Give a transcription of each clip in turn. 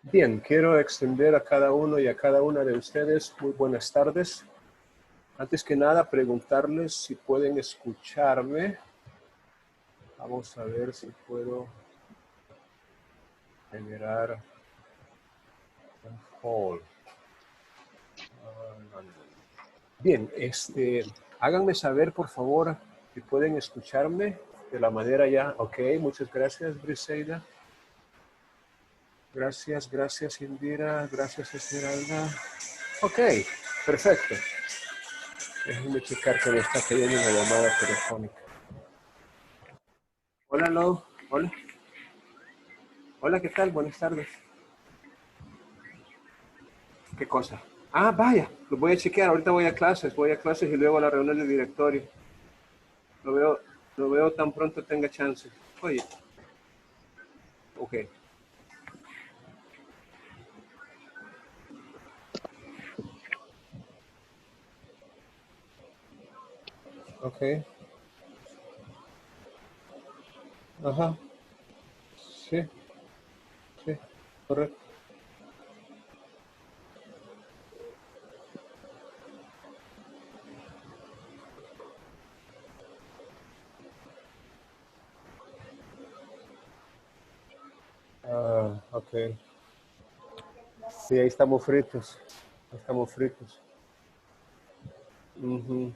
Bien, quiero extender a cada uno y a cada una de ustedes muy buenas tardes. Antes que nada, preguntarles si pueden escucharme. Vamos a ver si puedo generar un hall. Bien, háganme saber, por favor, si pueden escucharme de la manera ya. Ok, muchas gracias, Briseida. Gracias, Indira. Gracias, Esmeralda. Ok, perfecto. Déjenme checar que me está cayendo una llamada telefónica. Hola, no. Hola. Hola, ¿qué tal? Buenas tardes. ¿Qué cosa? Ah, vaya, lo voy a chequear. Ahorita voy a clases y luego a la reunión del directorio. Lo veo tan pronto tenga chance. Oye. Ok. Ok. Ajá. Sí, sí, correcto. Ah, ok. Sí, ahí estamos fritos. Estamos fritos. Ujú.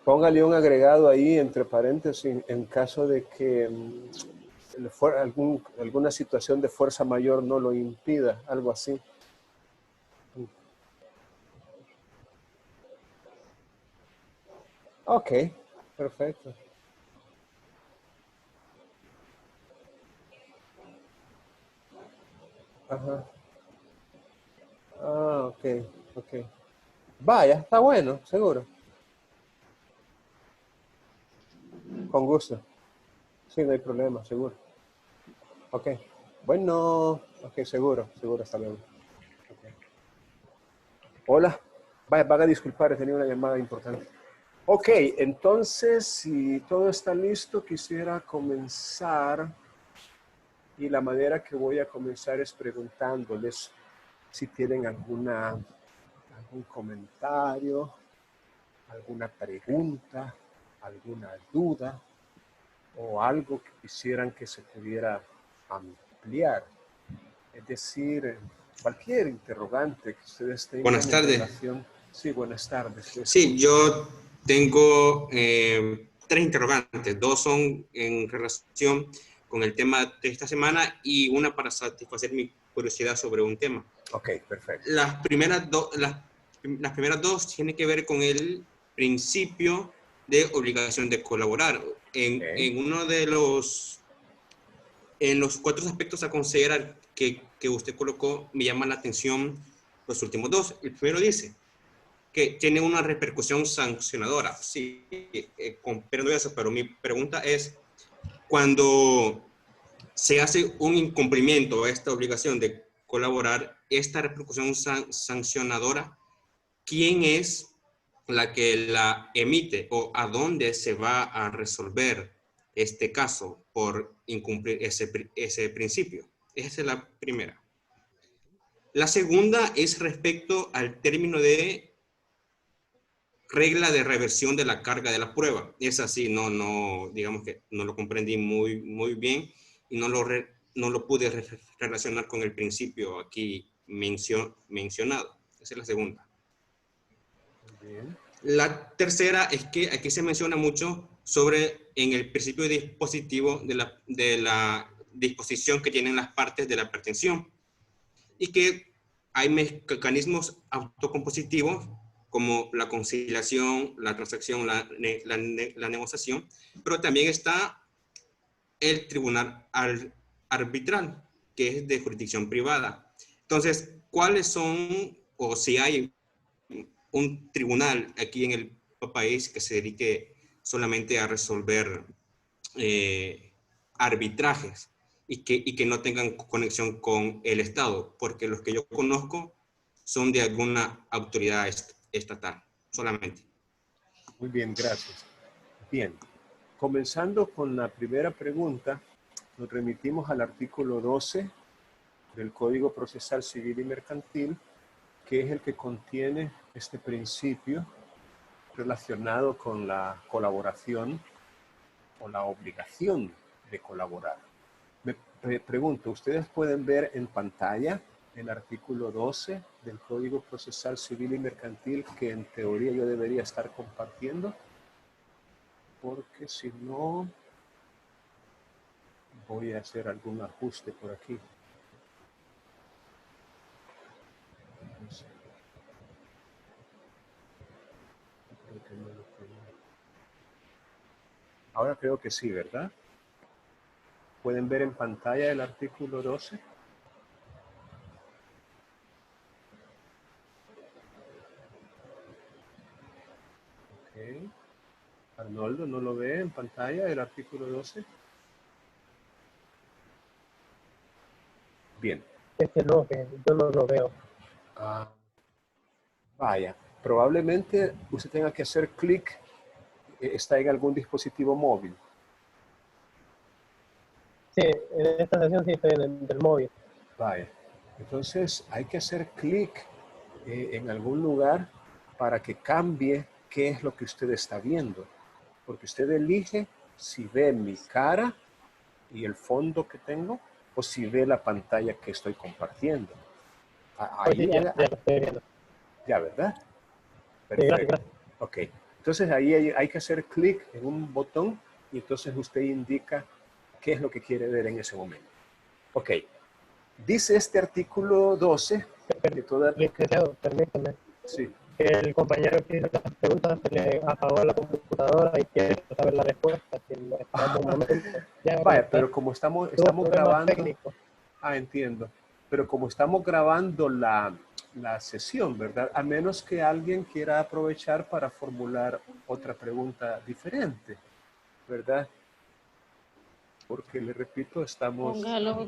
Póngale un agregado ahí entre paréntesis en caso de que alguna situación de fuerza mayor no lo impida, algo así. Ok, perfecto. Ajá. Ah, ok, ok. Vaya, está bueno, seguro. Con gusto. Sí, no hay problema, seguro. Ok. Bueno, ok, seguro, hasta luego. Okay. Hola. Vaya, van a disculpar, he tenido una llamada importante. Ok, entonces, si todo está listo, quisiera comenzar. Y la manera que voy a comenzar es preguntándoles si tienen algún comentario, alguna pregunta, alguna duda o algo que quisieran que se pudiera ampliar. Es decir, cualquier interrogante que ustedes tengan Buenas en tardes. relación. Sí, buenas tardes, le Sí, escucho. yo tengo tres interrogantes. Dos son en relación con el tema de esta semana y una para satisfacer mi curiosidad sobre un tema. Ok, perfecto. Las primeras dos tienen que ver con el principio de obligación de colaborar. Okay. En los cuatro aspectos a considerar que usted colocó, me llama la atención los últimos dos. El primero dice que tiene una repercusión sancionadora. Sí, comprendo eso, pero mi pregunta es, cuando se hace un incumplimiento a esta obligación de colaborar, esta repercusión sancionadora, ¿quién es la que la emite o a dónde se va a resolver este caso por incumplir ese principio? Esa es la primera. La segunda es respecto al término de regla de reversión de la carga de la prueba. Es así, digamos que no lo comprendí muy bien y no lo pude relacionar con el principio aquí mencionado. Esa es la segunda. Bien. La tercera es que aquí se menciona mucho sobre en el principio dispositivo de la disposición que tienen las partes de la pretensión y que hay mecanismos autocompositivos como la conciliación, la transacción, la negociación, pero también está el tribunal arbitral, que es de jurisdicción privada. Entonces, ¿cuáles son, o si hay un tribunal aquí en el país que se dedique solamente a resolver arbitrajes y que no tengan conexión con el Estado? Porque los que yo conozco son de alguna autoridad estatal, solamente. Muy bien, gracias. Bien, comenzando con la primera pregunta, nos remitimos al artículo 12 del Código Procesal Civil y Mercantil, que es el que contiene este principio relacionado con la colaboración o la obligación de colaborar. Me pregunto, ¿ustedes pueden ver en pantalla el artículo 12 del Código Procesal Civil y Mercantil que en teoría yo debería estar compartiendo? Porque si no, voy a hacer algún ajuste por aquí. No sé. Creo que no lo tengo. Ahora creo que sí, ¿verdad? ¿Pueden ver en pantalla el artículo 12? Ok. Arnoldo, ¿no lo ve en pantalla el artículo 12? Bien. Es que no, que yo no lo veo. Ah, vaya, probablemente usted tenga que hacer clic, está en algún dispositivo móvil. Sí, en esta sesión sí estoy en el del móvil. Vaya, entonces hay que hacer clic en algún lugar para que cambie qué es lo que usted está viendo. Porque usted elige si ve mi cara y el fondo que tengo o si ve la pantalla que estoy compartiendo. Pues sí, Ahí ya lo estoy viendo. ya, ¿verdad? Sí, gracias, Perfecto. Ok. Entonces ahí hay que hacer clic en un botón y entonces usted indica qué es lo que quiere ver en ese momento. Ok. Dice este artículo 12 que toda... Licenciado, permítame. Sí. Que el compañero que hizo las preguntas se le apagó la computadora y quiere saber la respuesta. Si lo esperamos un momento. Ya va a Vaya, conectar. pero como estamos Tuvo problemas grabando... técnicos. Ah, entiendo. Pero como estamos grabando la sesión, ¿verdad? A menos que alguien quiera aprovechar para formular otra pregunta diferente, ¿verdad? Porque le repito, estamos... Póngalo.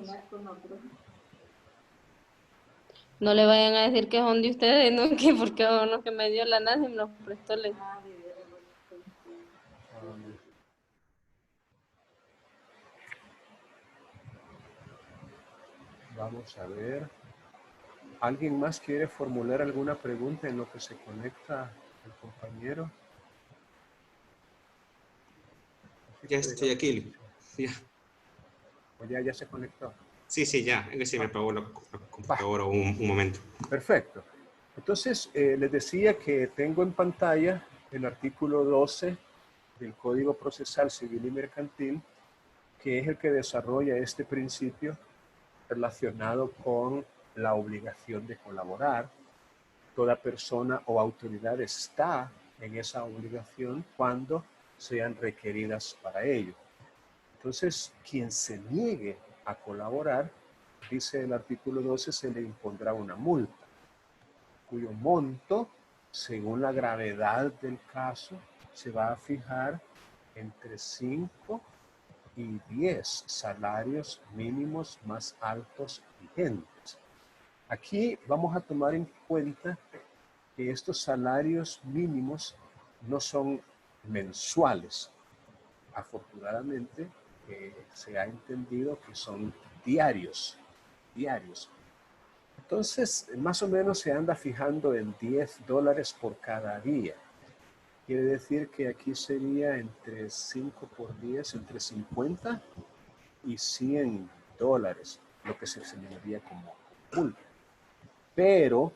No le vayan a decir que son de ustedes, ¿no? Que porque uno que me dio la NASA y me los prestó. Vamos a ver. ¿Alguien más quiere formular alguna pregunta en lo que se conecta el compañero? Ya estoy aquí. Ya. O ya se conectó. Sí, sí, ya. Es que se me apagó la Va, computadora un momento. perfecto. Entonces, les decía que tengo en pantalla el artículo 12 del Código Procesal Civil y Mercantil, que es el que desarrolla este principio relacionado con la obligación de colaborar. Toda persona o autoridad está en esa obligación cuando sean requeridas para ello. Entonces, quien se niegue a colaborar, dice el artículo 12, se le impondrá una multa, cuyo monto, según la gravedad del caso, se va a fijar entre 5 y 10 salarios mínimos más altos vigentes. Aquí vamos a tomar en cuenta que estos salarios mínimos no son mensuales. Afortunadamente, se ha entendido que son diarios. Entonces, más o menos se anda fijando en $10 por cada día. Quiere decir que aquí sería entre 5 por 10, entre 50 y $100, lo que se señalaría como multa. Pero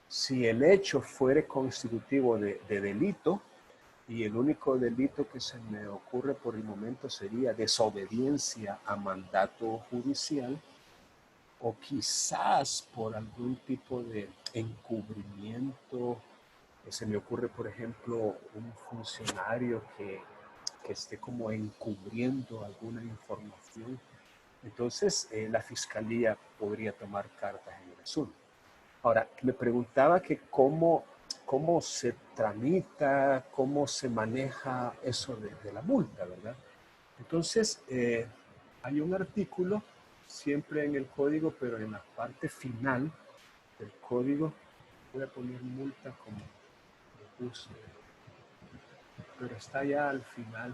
si el hecho fuere constitutivo de delito, y el único delito que se me ocurre por el momento sería desobediencia a mandato judicial, o quizás por algún tipo de encubrimiento. Se me ocurre, por ejemplo, un funcionario que esté como encubriendo alguna información. Entonces, la fiscalía podría tomar cartas en el asunto. Ahora, me preguntaba que cómo se tramita, cómo se maneja eso de la multa, ¿verdad? Entonces, hay un artículo siempre en el código, pero en la parte final del código, voy a poner multa como lo puse, pero está ya al final.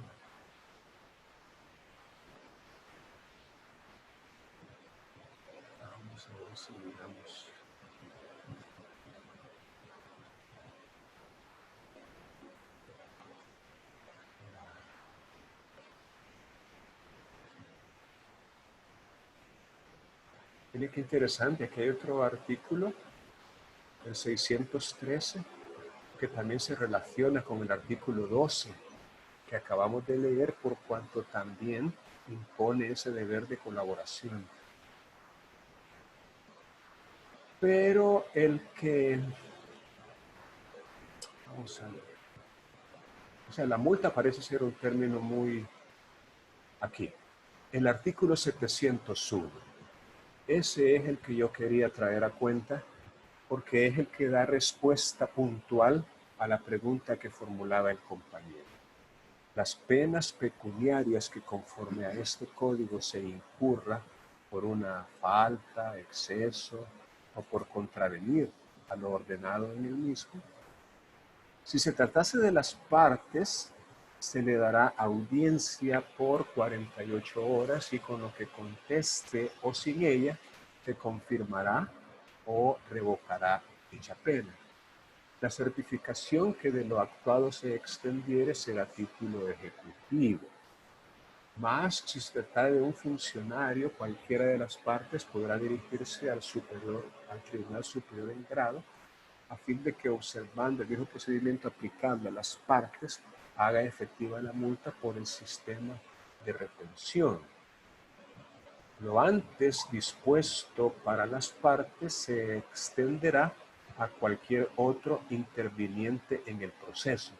Mire qué interesante, aquí hay otro artículo, el 613, que también se relaciona con el artículo 12, que acabamos de leer, por cuanto también impone ese deber de colaboración. Pero vamos a ver, o sea, la multa parece ser un término muy, aquí, el artículo 701, ese es el que yo quería traer a cuenta, porque es el que da respuesta puntual a la pregunta que formulaba el compañero. Las penas pecuniarias que conforme a este código se incurra por una falta, exceso o por contravenir a lo ordenado en el mismo. Si se tratase de las partes, se le dará audiencia por 48 horas y con lo que conteste o sin ella, se confirmará o revocará dicha pena. La certificación que de lo actuado se extendiere será título ejecutivo. Más, si se trata de un funcionario, cualquiera de las partes podrá dirigirse al Tribunal Superior en Grado, a fin de que, observando el mismo procedimiento aplicable a las partes, haga efectiva la multa por el sistema de retención. Lo antes dispuesto para las partes se extenderá a cualquier otro interviniente en el proceso.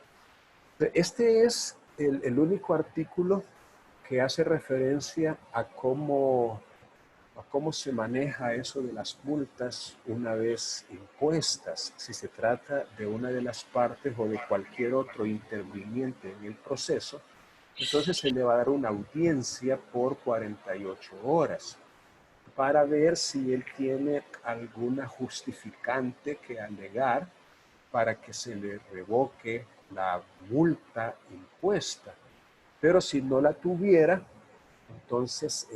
Este es el único artículo que hace referencia a cómo se maneja eso de las multas una vez impuestas, si se trata de una de las partes o de cualquier otro interviniente en el proceso. Entonces se le va a dar una audiencia por 48 horas para ver si él tiene alguna justificante que alegar para que se le revoque la multa impuesta. Pero si no la tuviera, entonces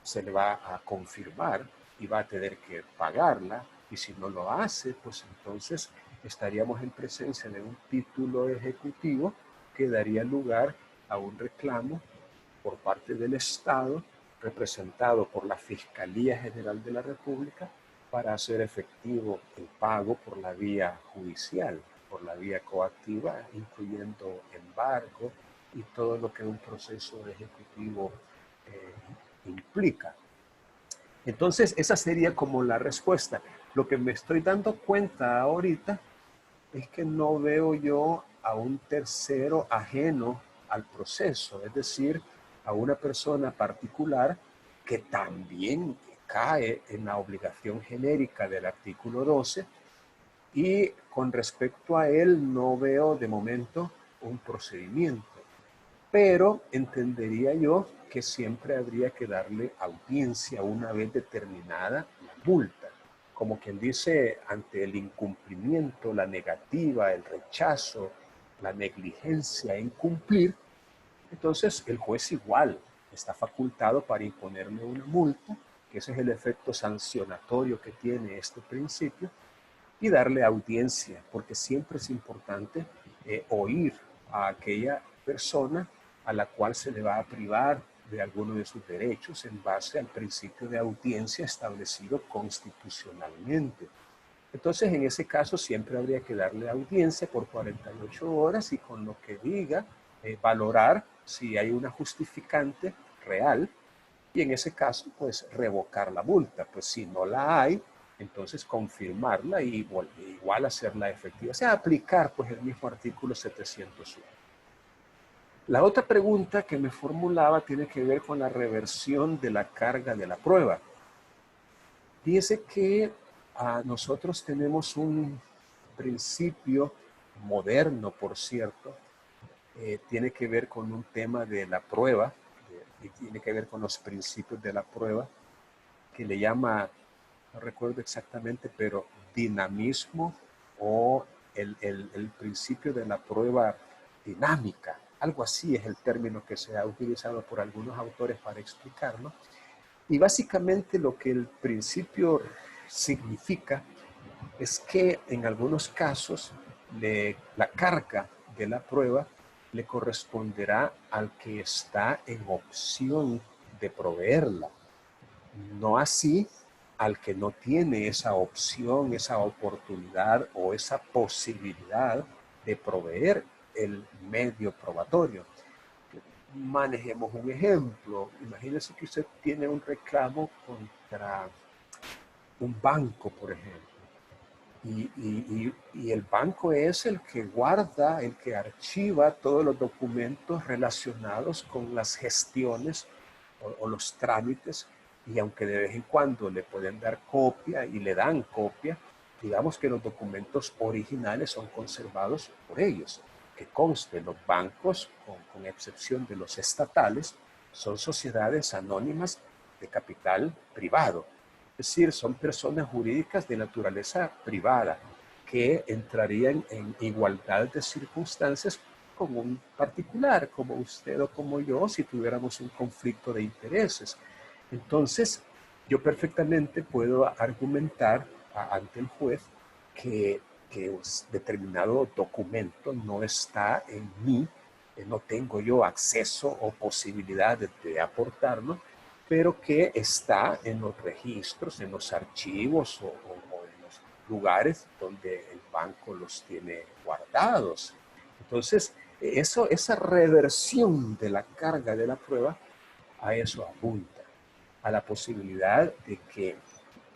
se le va a confirmar y va a tener que pagarla. Y si no lo hace, pues entonces estaríamos en presencia de un título ejecutivo que daría lugar a un reclamo por parte del Estado, representado por la Fiscalía General de la República, para hacer efectivo el pago por la vía judicial, por la vía coactiva, incluyendo embargo y todo lo que un proceso ejecutivo implica. Entonces, esa sería como la respuesta. Lo que me estoy dando cuenta ahorita es que no veo yo a un tercero ajeno al proceso, es decir, a una persona particular que también cae en la obligación genérica del artículo 12 y con respecto a él no veo de momento un procedimiento, pero entendería yo que siempre habría que darle audiencia una vez determinada la multa. Como quien dice, ante el incumplimiento, la negativa, el rechazo, la negligencia en cumplir, entonces el juez igual está facultado para imponerme una multa, que ese es el efecto sancionatorio que tiene este principio, y darle audiencia, porque siempre es importante oír a aquella persona a la cual se le va a privar de alguno de sus derechos en base al principio de audiencia establecido constitucionalmente. Entonces, en ese caso, siempre habría que darle audiencia por 48 horas y con lo que diga, valorar si hay una justificante real y en ese caso, pues revocar la multa. Pues si no la hay, entonces confirmarla y igual hacerla efectiva. O sea, aplicar pues el mismo artículo 701. La otra pregunta que me formulaba tiene que ver con la reversión de la carga de la prueba. Fíjese que nosotros tenemos un principio moderno, por cierto, tiene que ver con un tema de la prueba, y tiene que ver con los principios de la prueba, que le llama, no recuerdo exactamente, pero dinamismo o el principio de la prueba dinámica. Algo así es el término que se ha utilizado por algunos autores para explicarlo. Y básicamente lo que el principio significa es que en algunos casos la carga de la prueba le corresponderá al que está en opción de proveerla. No así al que no tiene esa opción, esa oportunidad o esa posibilidad de proveer el medio probatorio. Manejemos un ejemplo. Imagínese que usted tiene un reclamo contra un banco, por ejemplo. Y el banco es el que guarda, el que archiva todos los documentos relacionados con las gestiones o los trámites, y aunque de vez en cuando le pueden dar copia y le dan copia, digamos que los documentos originales son conservados por ellos. Que conste, los bancos, con excepción de los estatales, son sociedades anónimas de capital privado. Es decir, son personas jurídicas de naturaleza privada que entrarían en igualdad de circunstancias con un particular, como usted o como yo, si tuviéramos un conflicto de intereses. Entonces, yo perfectamente puedo argumentar ante el juez que determinado documento no está en mí, no tengo yo acceso o posibilidad de aportarlo, pero que está en los registros, en los archivos o en los lugares donde el banco los tiene guardados. Entonces, esa reversión de la carga de la prueba, a eso apunta, a la posibilidad de que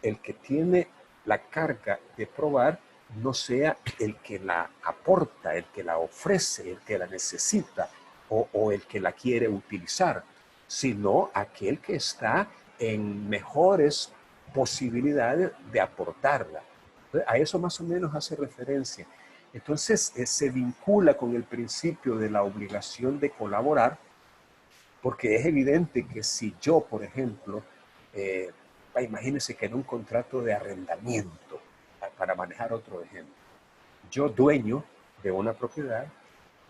el que tiene la carga de probar no sea el que la aporta, el que la ofrece, el que la necesita o el que la quiere utilizar, sino aquel que está en mejores posibilidades de aportarla. A eso más o menos hace referencia. Entonces se vincula con el principio de la obligación de colaborar, porque es evidente que si yo, por ejemplo, imagínense que en un contrato de arrendamiento, para manejar otro ejemplo, yo dueño de una propiedad,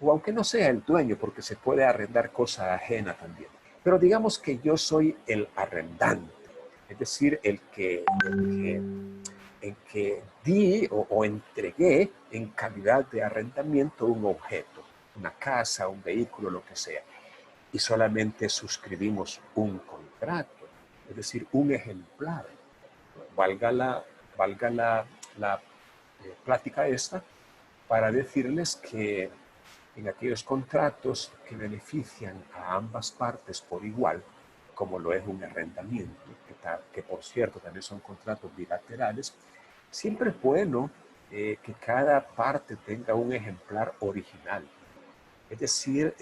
o aunque no sea el dueño, porque se puede arrendar cosa ajena también, pero digamos que yo soy el arrendante, es decir, en que di o entregué en calidad de arrendamiento un objeto, una casa, un vehículo, lo que sea, y solamente suscribimos un contrato, es decir, un ejemplar. Valga la plática esta para decirles que en aquellos contratos que benefician a ambas partes por igual, como lo es un arrendamiento, que por cierto también son contratos bilaterales, siempre es bueno que cada parte tenga un ejemplar original. Es decir,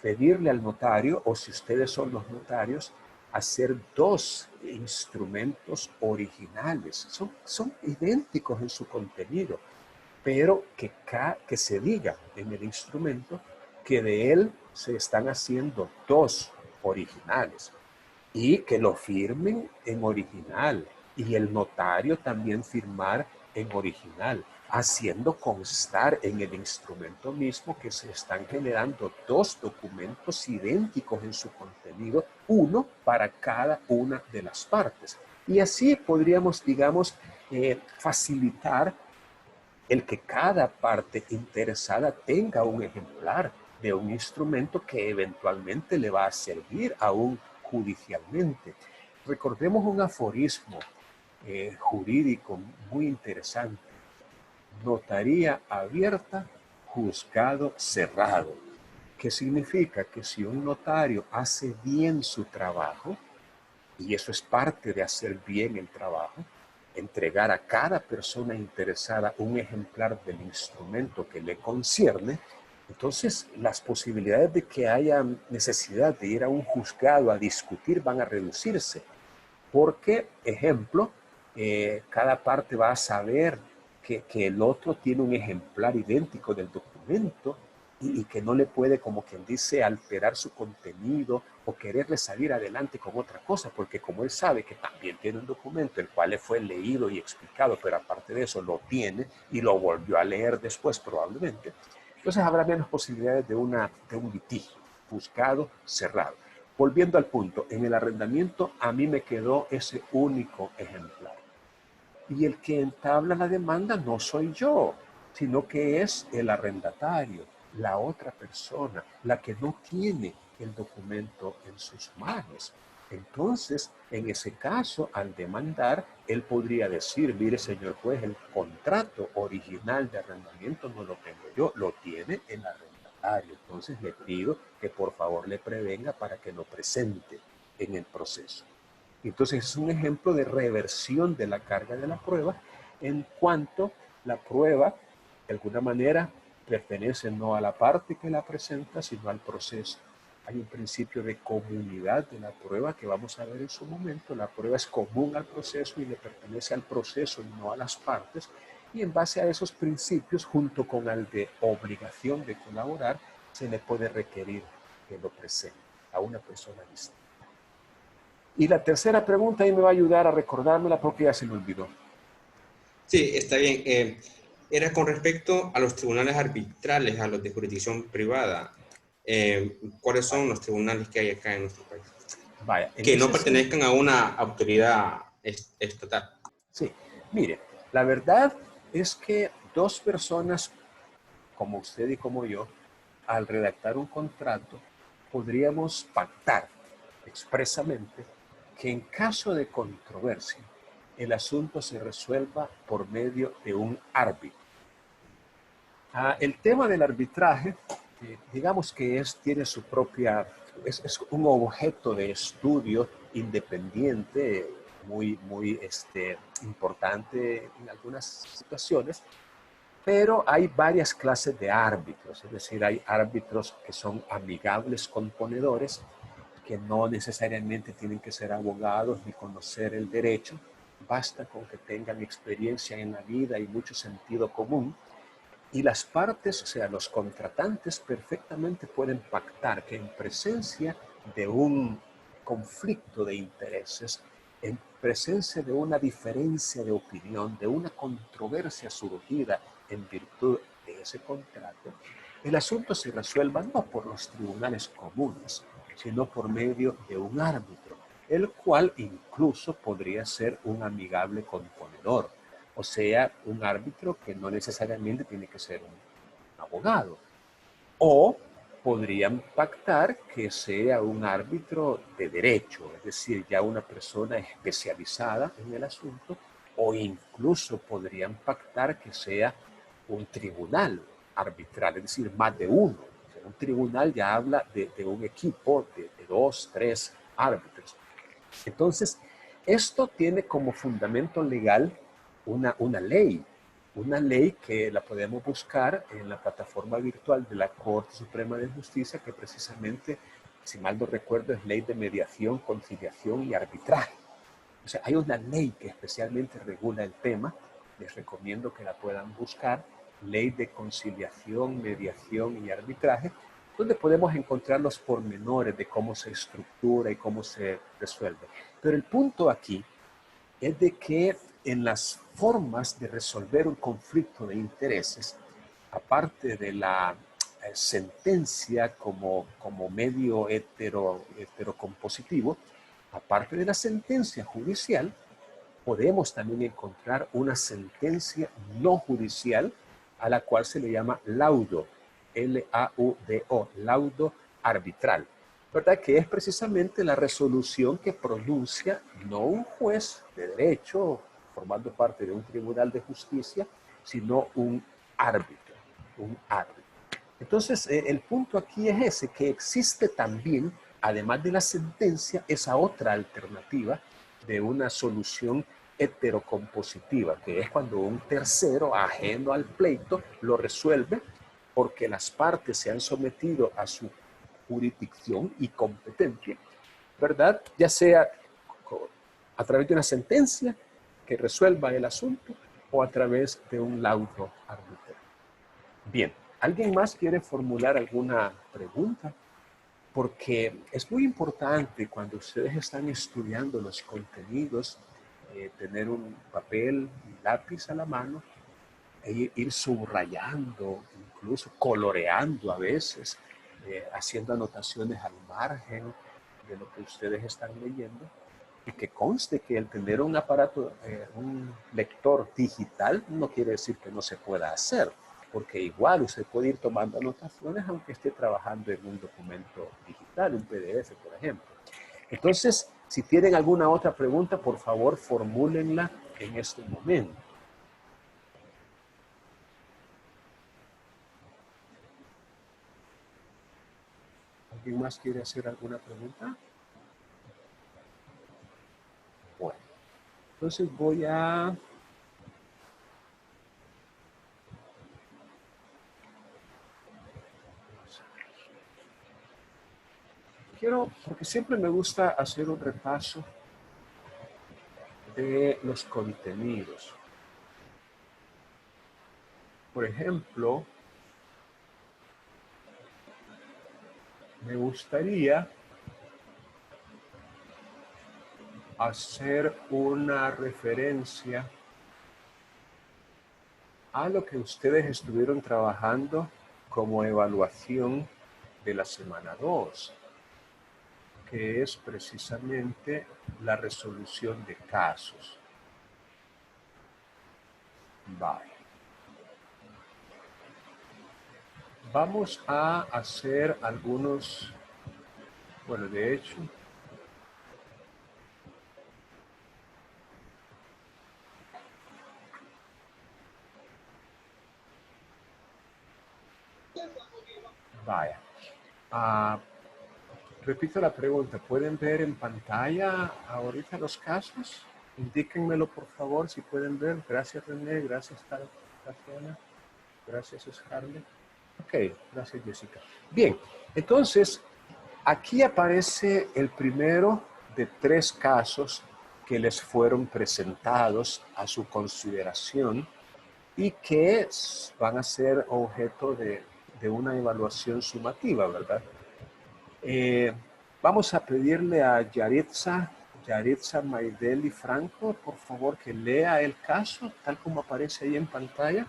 pedirle al notario, o si ustedes son los notarios, hacer dos instrumentos originales. Son idénticos en su contenido, pero que se diga en el instrumento que de él se están haciendo dos originales y que lo firmen en original y el notario también firmar en original, haciendo constar en el instrumento mismo que se están generando dos documentos idénticos en su contenido, uno para cada una de las partes. Y así podríamos, digamos, facilitar el que cada parte interesada tenga un ejemplar de un instrumento que eventualmente le va a servir aún judicialmente. Recordemos un aforismo jurídico muy interesante: notaría abierta, juzgado cerrado. ¿Qué significa? Que si un notario hace bien su trabajo, y eso es parte de hacer bien el trabajo, entregar a cada persona interesada un ejemplar del instrumento que le concierne, entonces las posibilidades de que haya necesidad de ir a un juzgado a discutir van a reducirse. Porque, ejemplo, cada parte va a saber que el otro tiene un ejemplar idéntico del documento y que no le puede, como quien dice, alterar su contenido o quererle salir adelante con otra cosa, porque como él sabe que también tiene un documento el cual le fue leído y explicado, pero aparte de eso lo tiene y lo volvió a leer después probablemente, entonces habrá menos posibilidades de un litigio, juzgado, cerrado. Volviendo al punto, en el arrendamiento a mí me quedó ese único ejemplar. Y el que entabla la demanda no soy yo, sino que es el arrendatario, la otra persona, la que no tiene el documento en sus manos. Entonces, en ese caso, al demandar, él podría decir, mire, señor juez, el contrato original de arrendamiento no lo tengo yo, lo tiene el arrendatario. Entonces, le pido que por favor le prevenga para que lo presente en el proceso. Entonces, es un ejemplo de reversión de la carga de la prueba en cuanto la prueba, de alguna manera, pertenece no a la parte que la presenta, sino al proceso. Hay un principio de comunidad de la prueba que vamos a ver en su momento. La prueba es común al proceso y le pertenece al proceso y no a las partes. Y en base a esos principios, junto con el de obligación de colaborar, se le puede requerir que lo presente a una persona distinta. Y la tercera pregunta ahí me va a ayudar a recordármela porque ya se me olvidó. Sí, está bien. Era con respecto a los tribunales arbitrales, a los de jurisdicción privada. ¿Cuáles son los tribunales que hay acá en nuestro país? Vaya, Que no pertenezcan a una autoridad estatal. Sí, mire, la verdad es que dos personas como usted y como yo, al redactar un contrato, podríamos pactar expresamente que en caso de controversia, el asunto se resuelva por medio de un árbitro. El tema del arbitraje, digamos que tiene su propia, es un objeto de estudio independiente, muy importante en algunas situaciones, pero hay varias clases de árbitros, es decir, hay árbitros que son amigables con ponedores, que no necesariamente tienen que ser abogados ni conocer el derecho, basta con que tengan experiencia en la vida y mucho sentido común. Y las partes, o sea, los contratantes perfectamente pueden pactar que en presencia de un conflicto de intereses, en presencia de una diferencia de opinión, de una controversia surgida en virtud de ese contrato, el asunto se resuelva no por los tribunales comunes, sino por medio de un árbitro, el cual incluso podría ser un amigable componedor, o sea, un árbitro que no necesariamente tiene que ser un abogado. O podrían pactar que sea un árbitro de derecho, es decir, ya una persona especializada en el asunto, o incluso podrían pactar que sea un tribunal arbitral, es decir, más de uno. O sea, un tribunal ya habla de un equipo de dos, tres árbitros. Entonces, esto tiene como fundamento legal una ley que la podemos buscar en la plataforma virtual de la Corte Suprema de Justicia, que precisamente, si mal no recuerdo, es ley de mediación, conciliación y arbitraje. O sea, hay una ley que especialmente regula el tema, les recomiendo que la puedan buscar, ley de conciliación, mediación y arbitraje, donde podemos encontrar los pormenores de cómo se estructura y cómo se resuelve. Pero el punto aquí es de que en las formas de resolver un conflicto de intereses, aparte de la sentencia como medio heterocompositivo, aparte de la sentencia judicial, podemos también encontrar una sentencia no judicial a la cual se le llama laudo, L-A-U-D-O, laudo arbitral, ¿verdad? Que es precisamente la resolución que pronuncia no un juez de derecho formando parte de un tribunal de justicia, sino un árbitro, un árbitro. Entonces, el punto aquí es ese, que existe también, además de la sentencia, esa otra alternativa de una solución heterocompositiva, que es cuando un tercero ajeno al pleito lo resuelve porque las partes se han sometido a su jurisdicción y competencia, ¿verdad? Ya sea a través de una sentencia que resuelva el asunto o a través de un laudo arbitral. Bien, ¿alguien más quiere formular alguna pregunta? Porque es muy importante cuando ustedes están estudiando los contenidos, tener un papel y lápiz a la mano e ir subrayando, incluso coloreando a veces, haciendo anotaciones al margen de lo que ustedes están leyendo. Y que conste que el tener un aparato, un lector digital, no quiere decir que no se pueda hacer, porque igual usted puede ir tomando anotaciones aunque esté trabajando en un documento digital, un PDF, por ejemplo. Entonces, Si tienen alguna otra pregunta, por favor, formúlenla en este momento. ¿Alguien más quiere hacer alguna pregunta? Bueno, entonces voy a... porque siempre me gusta hacer un repaso de los contenidos. Por ejemplo, me gustaría hacer una referencia a lo que ustedes estuvieron trabajando como evaluación de la semana 2, que es precisamente la resolución de casos. Vale. Vamos a hacer algunos, bueno, de hecho, vaya. Repito la pregunta, ¿pueden ver en pantalla ahorita los casos? Indíquenmelo por favor si pueden ver. Gracias René, gracias Tatiana, gracias Scarlett. Ok, gracias Jessica. Bien, entonces aquí aparece el primero de 3 casos que les fueron presentados a su consideración y que van a ser objeto de una evaluación sumativa, ¿verdad? Vamos a pedirle a Yaritza Maideli Franco, por favor, que lea el caso, tal como aparece ahí en pantalla.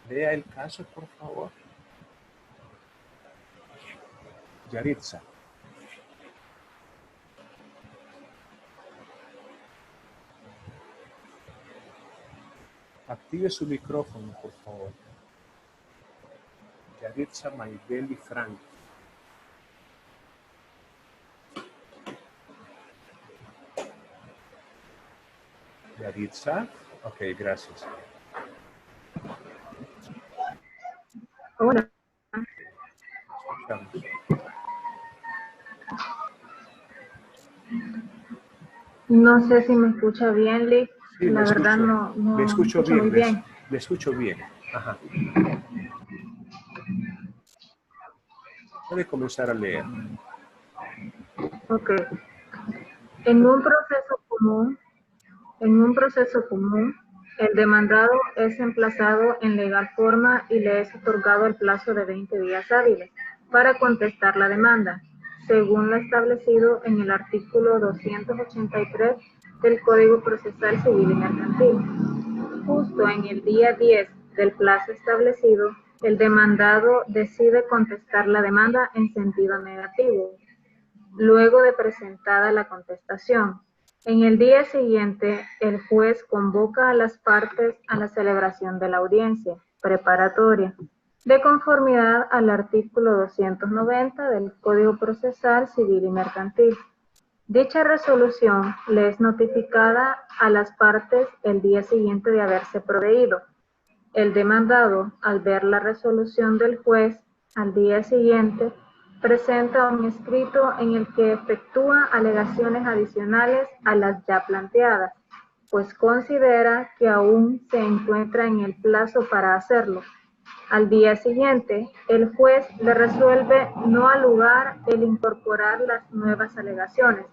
Lea el caso, por favor. Yaritza. Active su micrófono, por favor. Yaritza Maideli Franco. Yaritza. Ok, gracias. Hola. Escuchamos. No sé si me escucha bien, Liz. Sí, La verdad no le escucho escucho muy bien. Le escucho bien. Ajá. Puede comenzar a leer. Ok. En un proceso común, el demandado es emplazado en legal forma y le es otorgado el plazo de 20 días hábiles para contestar la demanda, según lo establecido en el artículo 283 del Código Procesal Civil y Mercantil. Justo en el día 10 del plazo establecido, el demandado decide contestar la demanda en sentido negativo, luego de presentada la contestación. En el día siguiente, el juez convoca a las partes a la celebración de la audiencia preparatoria, de conformidad al artículo 290 del Código Procesal Civil y Mercantil. Dicha resolución le es notificada a las partes el día siguiente de haberse proveído. El demandado, al ver la resolución del juez, al día siguiente, presenta un escrito en el que efectúa alegaciones adicionales a las ya planteadas, pues considera que aún se encuentra en el plazo para hacerlo. Al día siguiente, el juez le resuelve no al lugar el incorporar las nuevas alegaciones,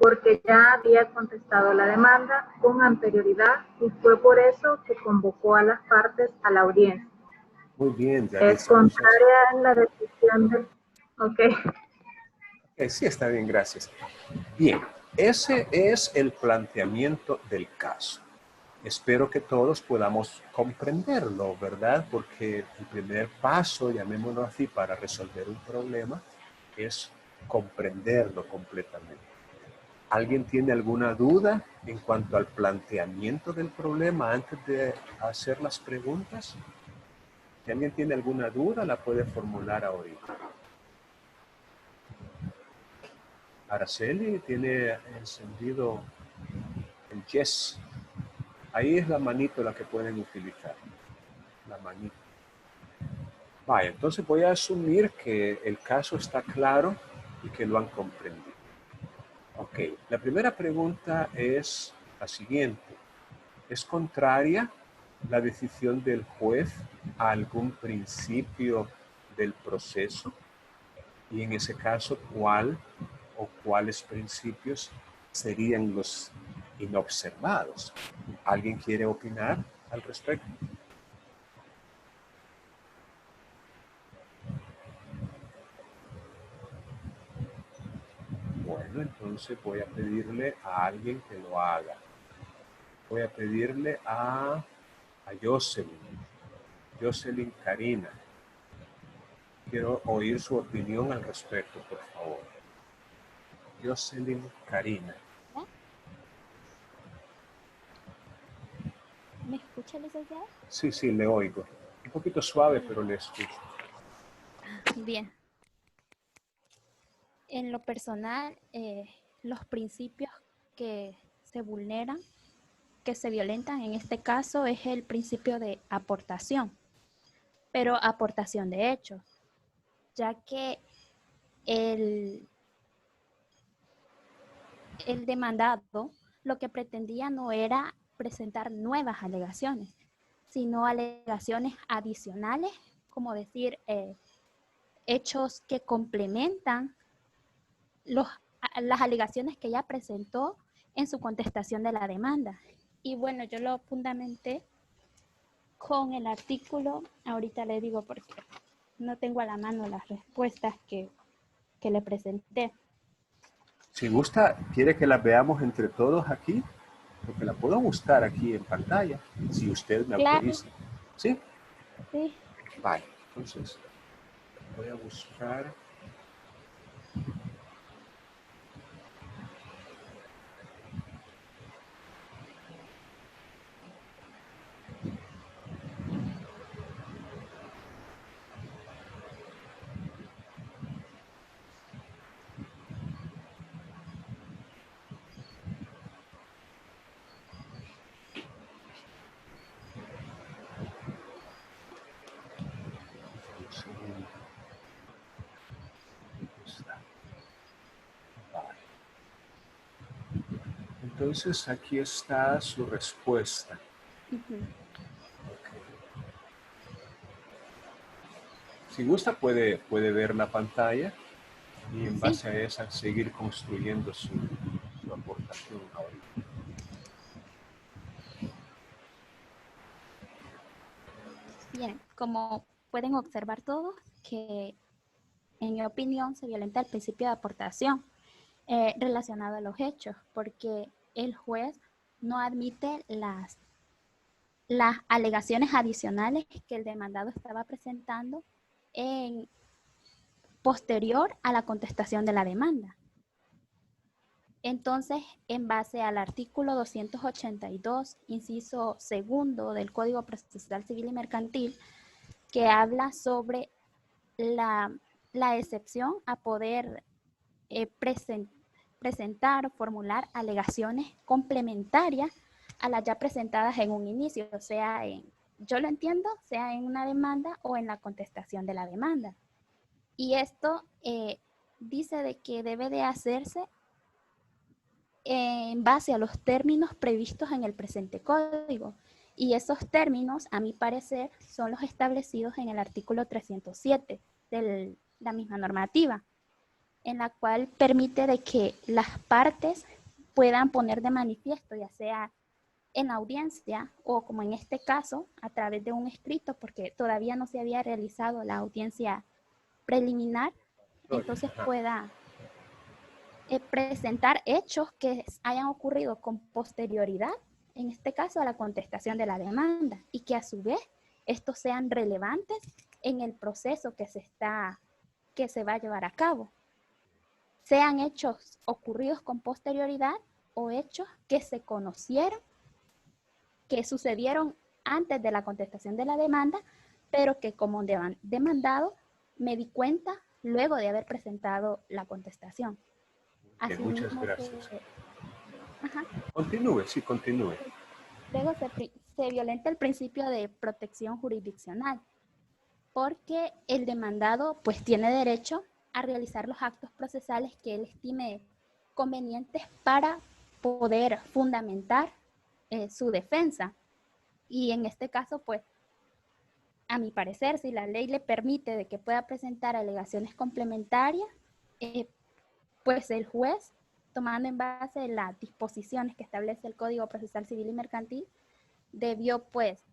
porque ya había contestado la demanda con anterioridad y fue por eso que convocó a las partes a la audiencia. Muy bien, Es Yaritza. contraria a la decisión del... Ok. Sí, está bien, gracias. Bien, ese es el planteamiento del caso. Espero que todos podamos comprenderlo, ¿verdad? Porque el primer paso, llamémoslo así, para resolver un problema es comprenderlo completamente. ¿Alguien tiene alguna duda en cuanto al planteamiento del problema antes de hacer las preguntas? Si alguien tiene alguna duda, la puede formular ahorita. Araceli tiene encendido el yes. Ahí es la manito la que pueden utilizar. La manito. Vaya, entonces voy a asumir que el caso está claro y que lo han comprendido. Ok, la primera pregunta es la siguiente. ¿Es contraria la decisión del juez a algún principio del proceso? Y en ese caso, ¿cuál o cuáles principios serían los inobservados? ¿Alguien quiere opinar al respecto? Bueno, entonces voy a pedirle a alguien que lo haga. Voy a pedirle a Jocelyn. Jocelyn Karina. Quiero oír su opinión al respecto, por favor. Jocelyn Karina. ¿Me escucha, licenciado? Sí, sí, le oigo. Un poquito suave, pero le escucho. Bien. En lo personal, los principios que se vulneran, que se violentan en este caso, es el principio de aportación, pero aportación de hechos, ya que el demandado lo que pretendía no era presentar nuevas alegaciones, sino alegaciones adicionales, como decir, hechos que complementan las alegaciones que ella presentó en su contestación de la demanda. Y bueno, yo lo fundamenté con el artículo, ahorita le digo porque no tengo a la mano las respuestas que le presenté. Si gusta, ¿quiere que las veamos entre todos aquí? Porque la puedo buscar aquí en pantalla, si usted me autoriza. ¿Sí? Sí. Vale, entonces voy a buscar. Entonces aquí está su respuesta. Si gusta puede ver la pantalla y en base a esa seguir construyendo su aportación ahorita. Bien, como pueden observar todos, que en mi opinión se violenta el principio de aportación relacionado a los hechos, porque el juez no admite las alegaciones adicionales que el demandado estaba presentando posterior a la contestación de la demanda. Entonces, en base al artículo 282, inciso segundo del Código Procesal Civil y Mercantil, que habla sobre la excepción a poder presentar o formular alegaciones complementarias a las ya presentadas en un inicio, sea yo lo entiendo, sea en una demanda o en la contestación de la demanda. Y esto dice de que debe de hacerse en base a los términos previstos en el presente código. Y esos términos, a mi parecer, son los establecidos en el artículo 307 de la misma normativa, en la cual permite de que las partes puedan poner de manifiesto, ya sea en audiencia o como en este caso, a través de un escrito, porque todavía no se había realizado la audiencia preliminar, entonces pueda presentar hechos que hayan ocurrido con posterioridad, en este caso a la contestación de la demanda, y que a su vez estos sean relevantes en el proceso que se va a llevar a cabo. Sean hechos ocurridos con posterioridad o hechos que se conocieron, que sucedieron antes de la contestación de la demanda, pero que como demandado me di cuenta luego de haber presentado la contestación. Muchas Asimismo, gracias. ajá, Continúe, sí, continúe. luego se violenta el principio de protección jurisdiccional, porque el demandado pues tiene derecho a realizar los actos procesales que él estime convenientes para poder fundamentar su defensa. Y en este caso, pues, a mi parecer, si la ley le permite de que pueda presentar alegaciones complementarias, pues el juez, tomando en base las disposiciones que establece el Código Procesal Civil y Mercantil, debió pues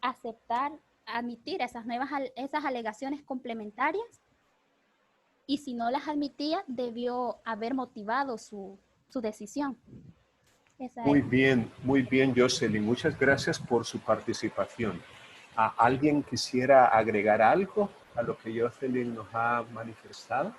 aceptar, admitir esas alegaciones complementarias, y si no las admitía, debió haber motivado su decisión. Esa es. Muy bien, Jocelyn. Muchas gracias por su participación. ¿Alguien quisiera agregar algo a lo que Jocelyn nos ha manifestado?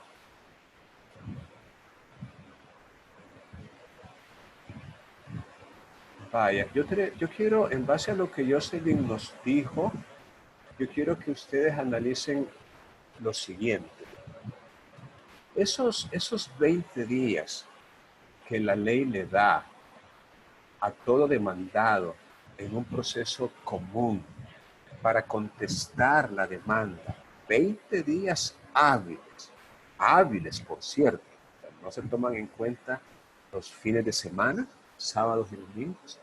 Vaya, yo quiero, en base a lo que Jocelyn nos dijo, yo quiero que ustedes analicen lo siguiente. Esos 20 días que la ley le da a todo demandado en un proceso común para contestar la demanda, 20 días hábiles por cierto, no se toman en cuenta los fines de semana, sábados y domingos,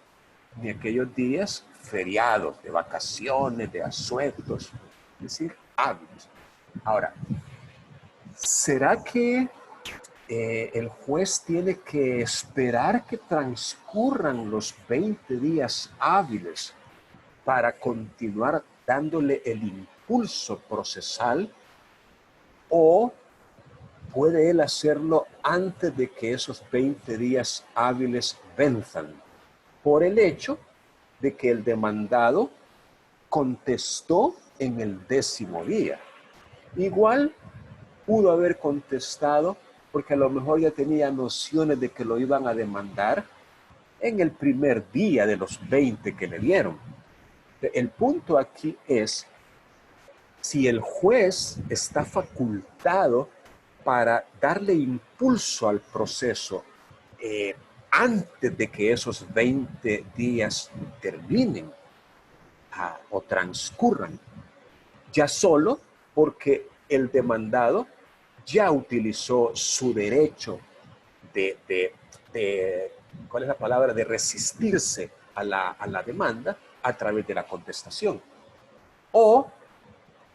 ni aquellos días feriados, de vacaciones, de asuetos, es decir, hábiles. Ahora, ¿será que el juez tiene que esperar que transcurran los 20 días hábiles para continuar dándole el impulso procesal, o puede él hacerlo antes de que esos 20 días hábiles venzan, por el hecho de que el demandado contestó en el 10º día? Igual pudo haber contestado porque a lo mejor ya tenía nociones de que lo iban a demandar en el primer día de los 20 que le dieron. El punto aquí es si el juez está facultado para darle impulso al proceso antes de que esos 20 días terminen o transcurran, ya solo porque el demandado ya utilizó su derecho ¿cuál es la palabra?, de resistirse a la demanda a través de la contestación. ¿O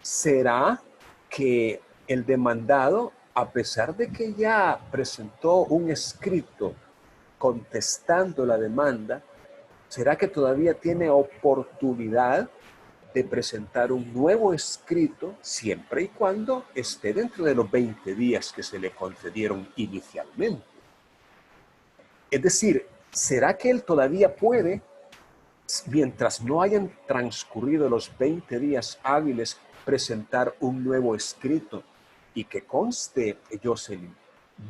será que el demandado, a pesar de que ya presentó un escrito contestando la demanda, será que todavía tiene oportunidad de presentar un nuevo escrito siempre y cuando esté dentro de los 20 días que se le concedieron inicialmente? Es decir, ¿será que él todavía puede, mientras no hayan transcurrido los 20 días hábiles, presentar un nuevo escrito y que conste, Jocelyn,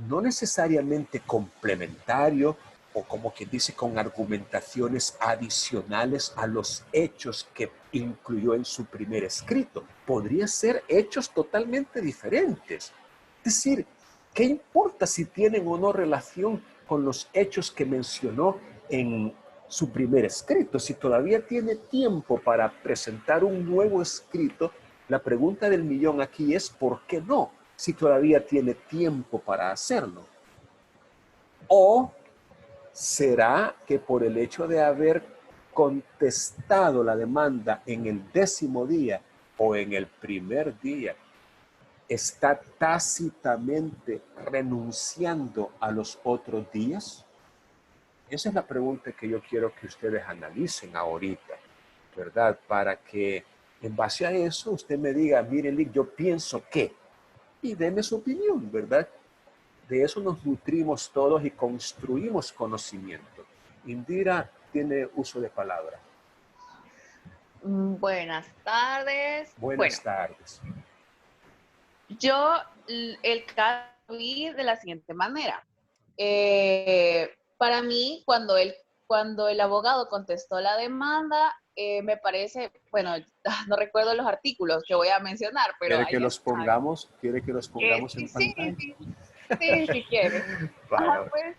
no necesariamente complementario o como quien dice con argumentaciones adicionales a los hechos que incluyó en su primer escrito? Podría ser hechos totalmente diferentes. Es decir, ¿qué importa si tienen o no relación con los hechos que mencionó en su primer escrito? Si todavía tiene tiempo para presentar un nuevo escrito, la pregunta del millón aquí es ¿por qué no? Si todavía tiene tiempo para hacerlo. ¿O será que por el hecho de haber contestado la demanda en el 10º día o en el primer día, está tácitamente renunciando a los otros días? Esa es la pregunta que yo quiero que ustedes analicen ahorita, ¿verdad? Para que en base a eso usted me diga, mire, Lick, yo pienso que, y deme su opinión, ¿verdad? De eso nos nutrimos todos y construimos conocimiento. Indira tiene uso de palabra. Buenas tardes. Buenas tardes. Yo el caso vi de la siguiente manera. Para mí, cuando el abogado contestó la demanda, me parece, bueno, no recuerdo los artículos que voy a mencionar, pero ¿Quiere que los pongamos en sí, pantalla? sí. Sí, si quieres. Vaya, Ajá, pues,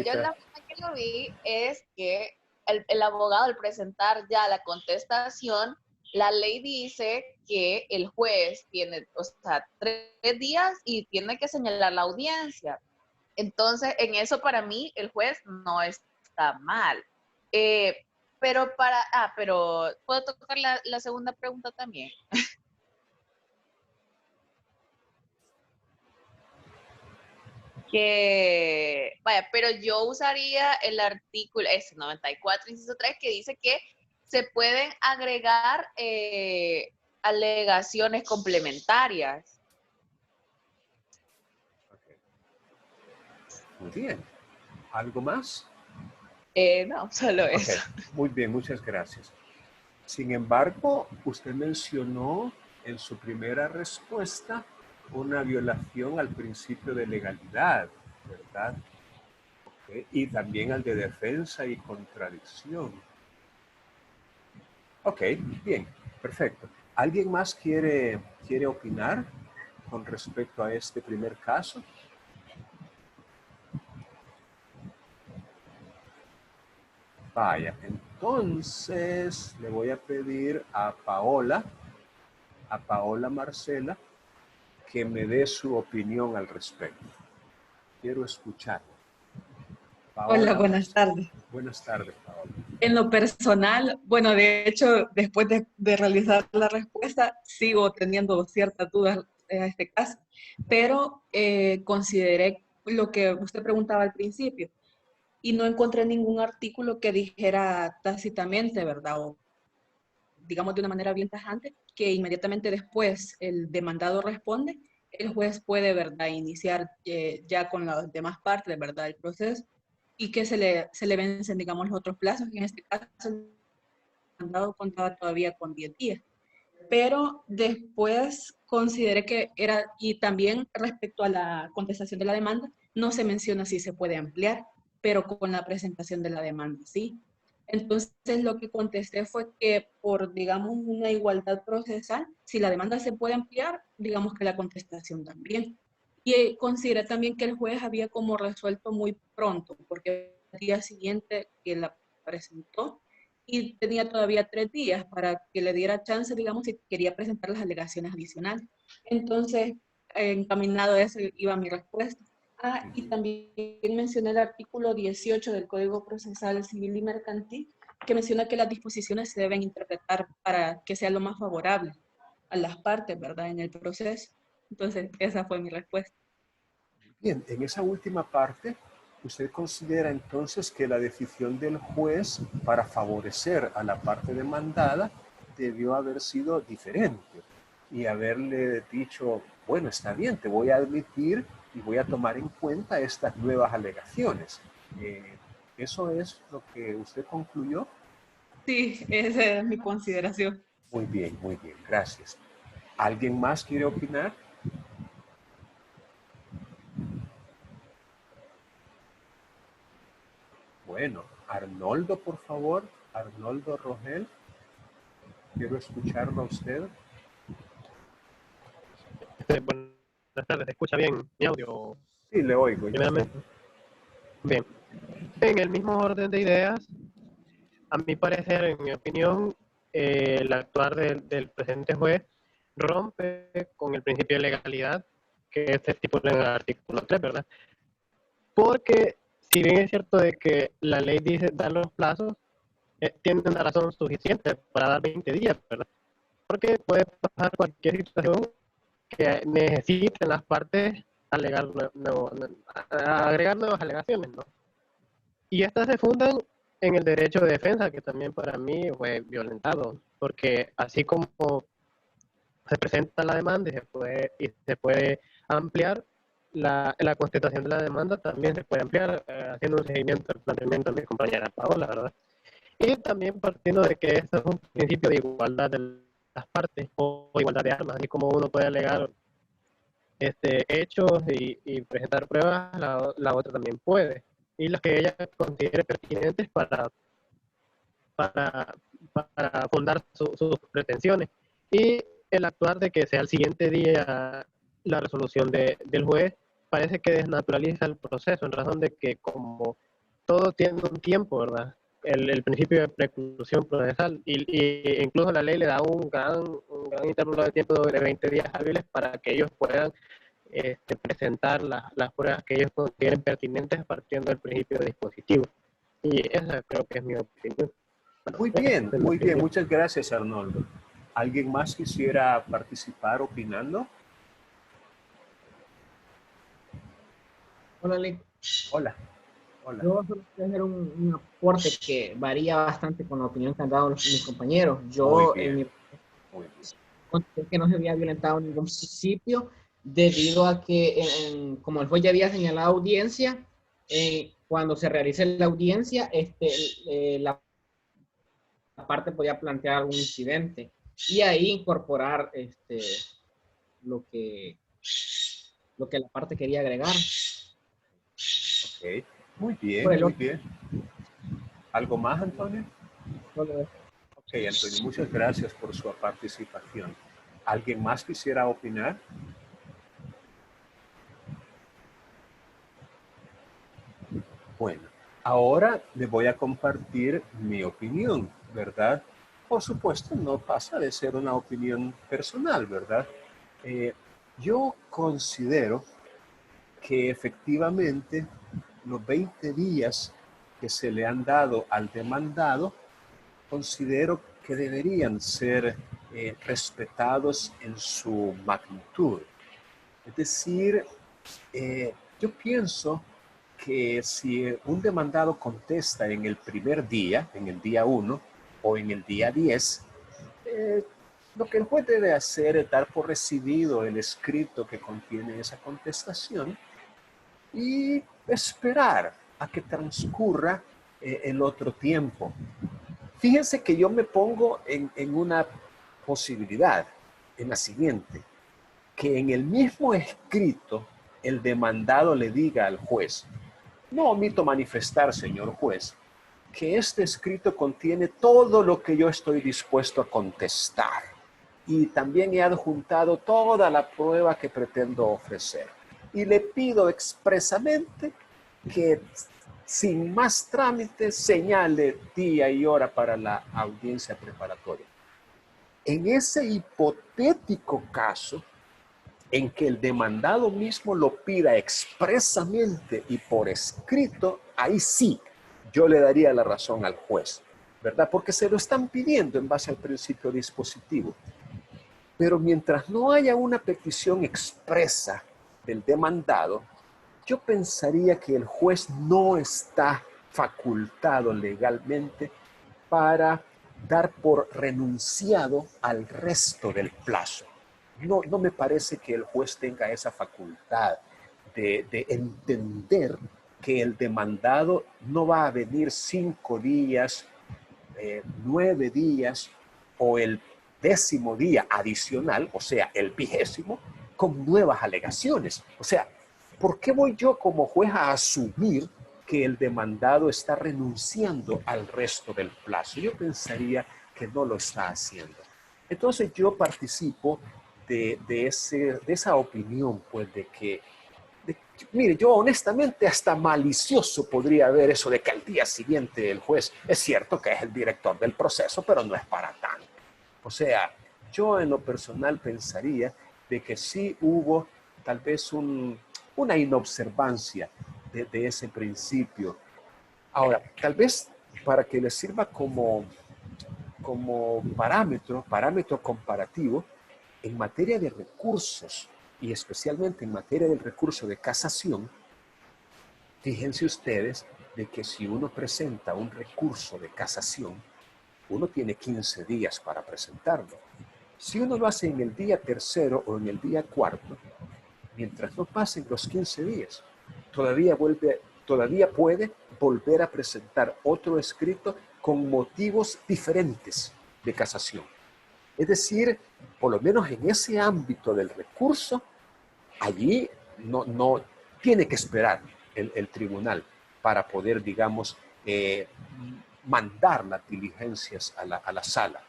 yo ahorita. la forma que lo vi es que el abogado al presentar ya la contestación, la ley dice que el juez tiene, o sea, 3 días y tiene que señalar la audiencia. Entonces, en eso para mí el juez no está mal. Eh, pero ¿puedo tocar la segunda pregunta también? Vaya, pero yo usaría el artículo S94, inciso 3, que dice que se pueden agregar alegaciones complementarias. Ok. Muy bien. ¿Algo más? No, solo Ok, eso. muy bien, muchas gracias. Sin embargo, usted mencionó en su primera respuesta una violación al principio de legalidad, ¿verdad? Ok, y también al de defensa y contradicción. Ok, bien, perfecto. ¿Alguien más quiere opinar con respecto a este primer caso? Vaya, entonces le voy a pedir a Paola Marcela, que me dé su opinión al respecto. Quiero escuchar. Hola, Paola buenas Marcela. tardes. Buenas tardes, Paola. En lo personal, bueno, de hecho, después de realizar la respuesta, sigo teniendo ciertas dudas en este caso, pero consideré lo que usted preguntaba al principio y no encontré ningún artículo que dijera tácitamente, ¿verdad? O digamos de una manera bien tajante, que inmediatamente después el demandado responde, el juez puede, ¿verdad?, iniciar ya con las demás partes, ¿verdad?, el proceso y que se le vencen, digamos, los otros plazos. En este caso, el demandado contaba todavía con 10 días. Pero después consideré que era, y también respecto a la contestación de la demanda, no se menciona si se puede ampliar, pero con la presentación de la demanda, sí. Entonces, lo que contesté fue que por, digamos, una igualdad procesal, si la demanda se puede ampliar, digamos que la contestación también. Y consideré también que el juez había como resuelto muy pronto, porque el día siguiente que la presentó, y tenía todavía 3 días para que le diera chance, digamos, si quería presentar las alegaciones adicionales. Entonces, encaminado a eso iba mi respuesta. Ah, y también mencioné el artículo 18 del Código Procesal Civil y Mercantil, que menciona que las disposiciones se deben interpretar para que sea lo más favorable a las partes, ¿verdad?, en el proceso. Entonces, esa fue mi respuesta. Bien, en esa última parte, ¿usted considera entonces que la decisión del juez para favorecer a la parte demandada debió haber sido diferente y haberle dicho, bueno, está bien, te voy a admitir y voy a tomar en cuenta estas nuevas alegaciones? ¿Eso es lo que usted concluyó? Sí, esa es mi consideración. Muy bien, gracias. ¿Alguien más quiere opinar? Bueno, Arnoldo, por favor. Arnoldo Rogel. Quiero escucharlo a usted. Buenas tardes, ¿se escucha bien mi audio? Sí, le oigo. Primeramente. Bien. En el mismo orden de ideas, a mi parecer, en mi opinión, el actuar del presente juez rompe con el principio de legalidad que se estipula en el artículo 3, ¿verdad? Porque si bien es cierto de que la ley dice dar los plazos, tiene una razón suficiente para dar 20 días, ¿verdad? Porque puede pasar cualquier situación que necesiten las partes alegar agregar nuevas alegaciones, ¿no? Y estas se fundan en el derecho de defensa, que también para mí fue violentado, porque así como se presenta la demanda y se puede ampliar, la contestación de la demanda también se puede ampliar, haciendo un seguimiento del planteamiento de mi compañera Paola, ¿verdad? Y también partiendo de que esto es un principio de igualdad de las partes o igualdad de armas, así como uno puede alegar hechos y presentar pruebas, la otra también puede. Y los que ella considere pertinentes para, para fundar sus pretensiones. Y el actuar de que sea el siguiente día la resolución del juez, parece que desnaturaliza el proceso en razón de que como todo tiene un tiempo, ¿verdad? El principio de preclusión procesal y incluso la ley le da un gran intervalo de tiempo de 20 días hábiles para que ellos puedan presentar las pruebas que ellos consideren pertinentes partiendo del principio de dispositivo. Y esa creo que es mi opinión. Bueno, Muy esa bien, es mi muy bien. opinión. Muchas gracias, Arnoldo. ¿Alguien más quisiera participar opinando? Hola, Alex. Hola, hola. Yo solo quiero hacer un aporte que varía bastante con la opinión que han dado mis compañeros. Muy Yo, en bien, mi muy bien. considero que no se había violentado ningún principio debido a que, como el juez ya había señalado audiencia, cuando se realice la audiencia, la parte podía plantear algún incidente y ahí incorporar lo que, lo que la parte quería agregar. Ok, muy Por bien, el muy otro, bien. ¿Algo más, Antonio? solo eso. Ok, Antonio, muchas gracias por su participación. ¿Alguien más quisiera opinar? Bueno, ahora le voy a compartir mi opinión, ¿verdad? Por supuesto, no pasa de ser una opinión personal, ¿verdad? Yo considero que efectivamente los 20 días que se le han dado al demandado, considero que deberían ser respetados en su magnitud. Es decir, yo pienso que si un demandado contesta en el primer día, en el día 1 o en el día 10, lo que el juez debe hacer es dar por recibido el escrito que contiene esa contestación y esperar a que transcurra el otro tiempo. Fíjense que yo me pongo en una posibilidad, en la siguiente, que en el mismo escrito el demandado le diga al juez: no omito manifestar, señor juez, que este escrito contiene todo lo que yo estoy dispuesto a contestar y también he adjuntado toda la prueba que pretendo ofrecer. Y le pido expresamente que sin más trámites señale día y hora para la audiencia preparatoria. En ese hipotético caso, en que el demandado mismo lo pida expresamente y por escrito, ahí sí, yo le daría la razón al juez, ¿verdad? Porque se lo están pidiendo en base al principio dispositivo. Pero mientras no haya una petición expresa del demandado, yo pensaría que el juez no está facultado legalmente para dar por renunciado al resto del plazo. No me parece que el juez tenga esa facultad de entender que el demandado no va a venir 5 días, 9 días o el 10º día adicional, o sea, el 20º, con nuevas alegaciones. O sea, ¿por qué voy yo como juez a asumir que el demandado está renunciando al resto del plazo? Yo pensaría que no lo está haciendo. Entonces yo participo de esa opinión, pues, de que, mire, yo honestamente hasta malicioso podría ver eso de que al día siguiente el juez, es cierto que es el director del proceso, pero no es para tanto. O sea, yo en lo personal pensaría de que sí hubo tal vez una inobservancia de ese principio. Ahora, tal vez para que les sirva como parámetro comparativo, en materia de recursos y especialmente en materia del recurso de casación, fíjense ustedes de que si uno presenta un recurso de casación, uno tiene 15 días para presentarlo. Si uno lo hace en el día 3º o en el día 4º, mientras no pasen los 15 días, todavía puede volver a presentar otro escrito con motivos diferentes de casación. Es decir, por lo menos en ese ámbito del recurso, allí no tiene que esperar el tribunal para poder, digamos, mandar las diligencias a la sala.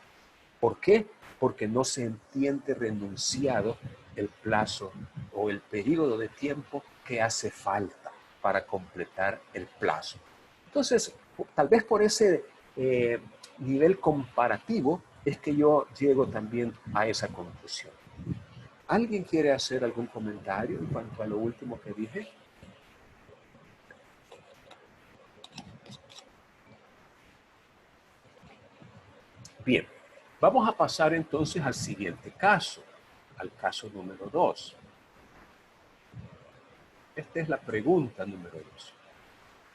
¿Por qué? Porque no se entiende renunciado el plazo o el periodo de tiempo que hace falta para completar el plazo. Entonces, tal vez por ese nivel comparativo es que yo llego también a esa conclusión. ¿Alguien quiere hacer algún comentario en cuanto a lo último que dije? Bien, vamos a pasar entonces al siguiente caso, al caso número 2. Esta es la pregunta número 2.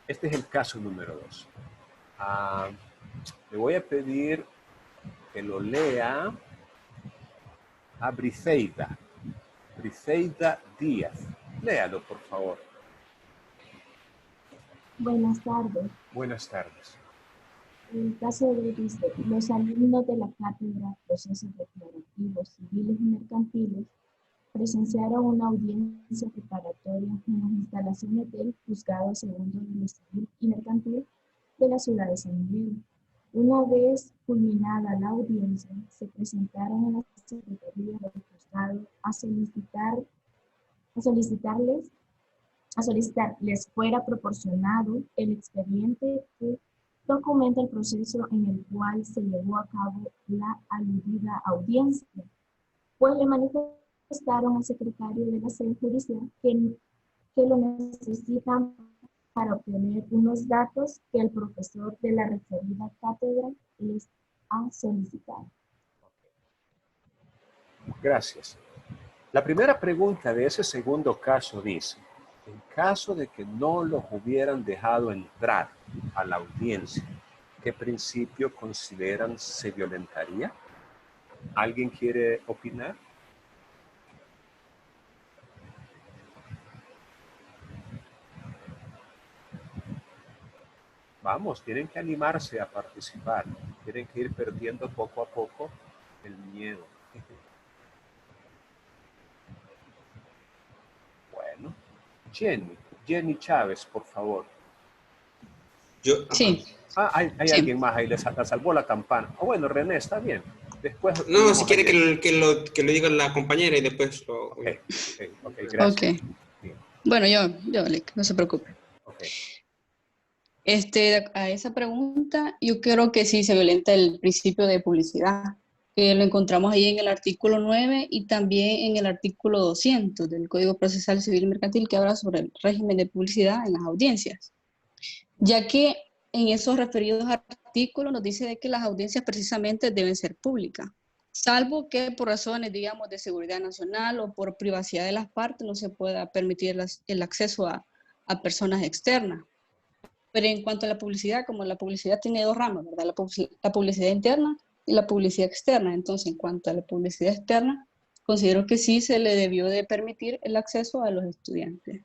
Este es el caso número 2. Le voy a pedir que lo lea a Briseida. Briseida Díaz. Léalo, por favor. Buenas tardes. Buenas tardes. El caso de dice, los alumnos de la cátedra Procesos Declarativos Civiles y Mercantiles presenciaron una audiencia preparatoria en las instalaciones del Juzgado Segundo de lo Civil y Mercantil de la ciudad de San Miguel. Una vez culminada la audiencia, se presentaron a la Secretaría del Juzgado a solicitarles fuera proporcionado el expediente que documenta el proceso en el cual se llevó a cabo la aludida audiencia, pues le manifestaron al secretario de la sede judicial que lo necesitan para obtener unos datos que el profesor de la referida cátedra les ha solicitado. Gracias. La primera pregunta de ese segundo caso dice, en caso de que no los hubieran dejado entrar a la audiencia, ¿qué principio consideran se violentaría? ¿Alguien quiere opinar? Vamos, tienen que animarse a participar. Tienen que ir perdiendo poco a poco el miedo. Bueno, Jenny Chávez, por favor. Sí. Hay sí. Alguien más ahí, le salvó la campana. Bueno, René, está bien. Después. No, si quiere que lo diga la compañera y después lo. Ok, gracias. Okay. Bueno, yo, no se preocupe. Okay. A esa pregunta, yo creo que sí se violenta el principio de publicidad, que lo encontramos ahí en el artículo 9 y también en el artículo 200 del Código Procesal Civil y Mercantil, que habla sobre el régimen de publicidad en las audiencias. Ya que en esos referidos artículos nos dice de que las audiencias precisamente deben ser públicas, salvo que por razones, digamos, de seguridad nacional o por privacidad de las partes no se pueda permitir el acceso a personas externas. Pero en cuanto a la publicidad, como la publicidad tiene dos ramas, ¿verdad? La publicidad interna y la publicidad externa. Entonces, en cuanto a la publicidad externa, considero que sí se le debió de permitir el acceso a los estudiantes.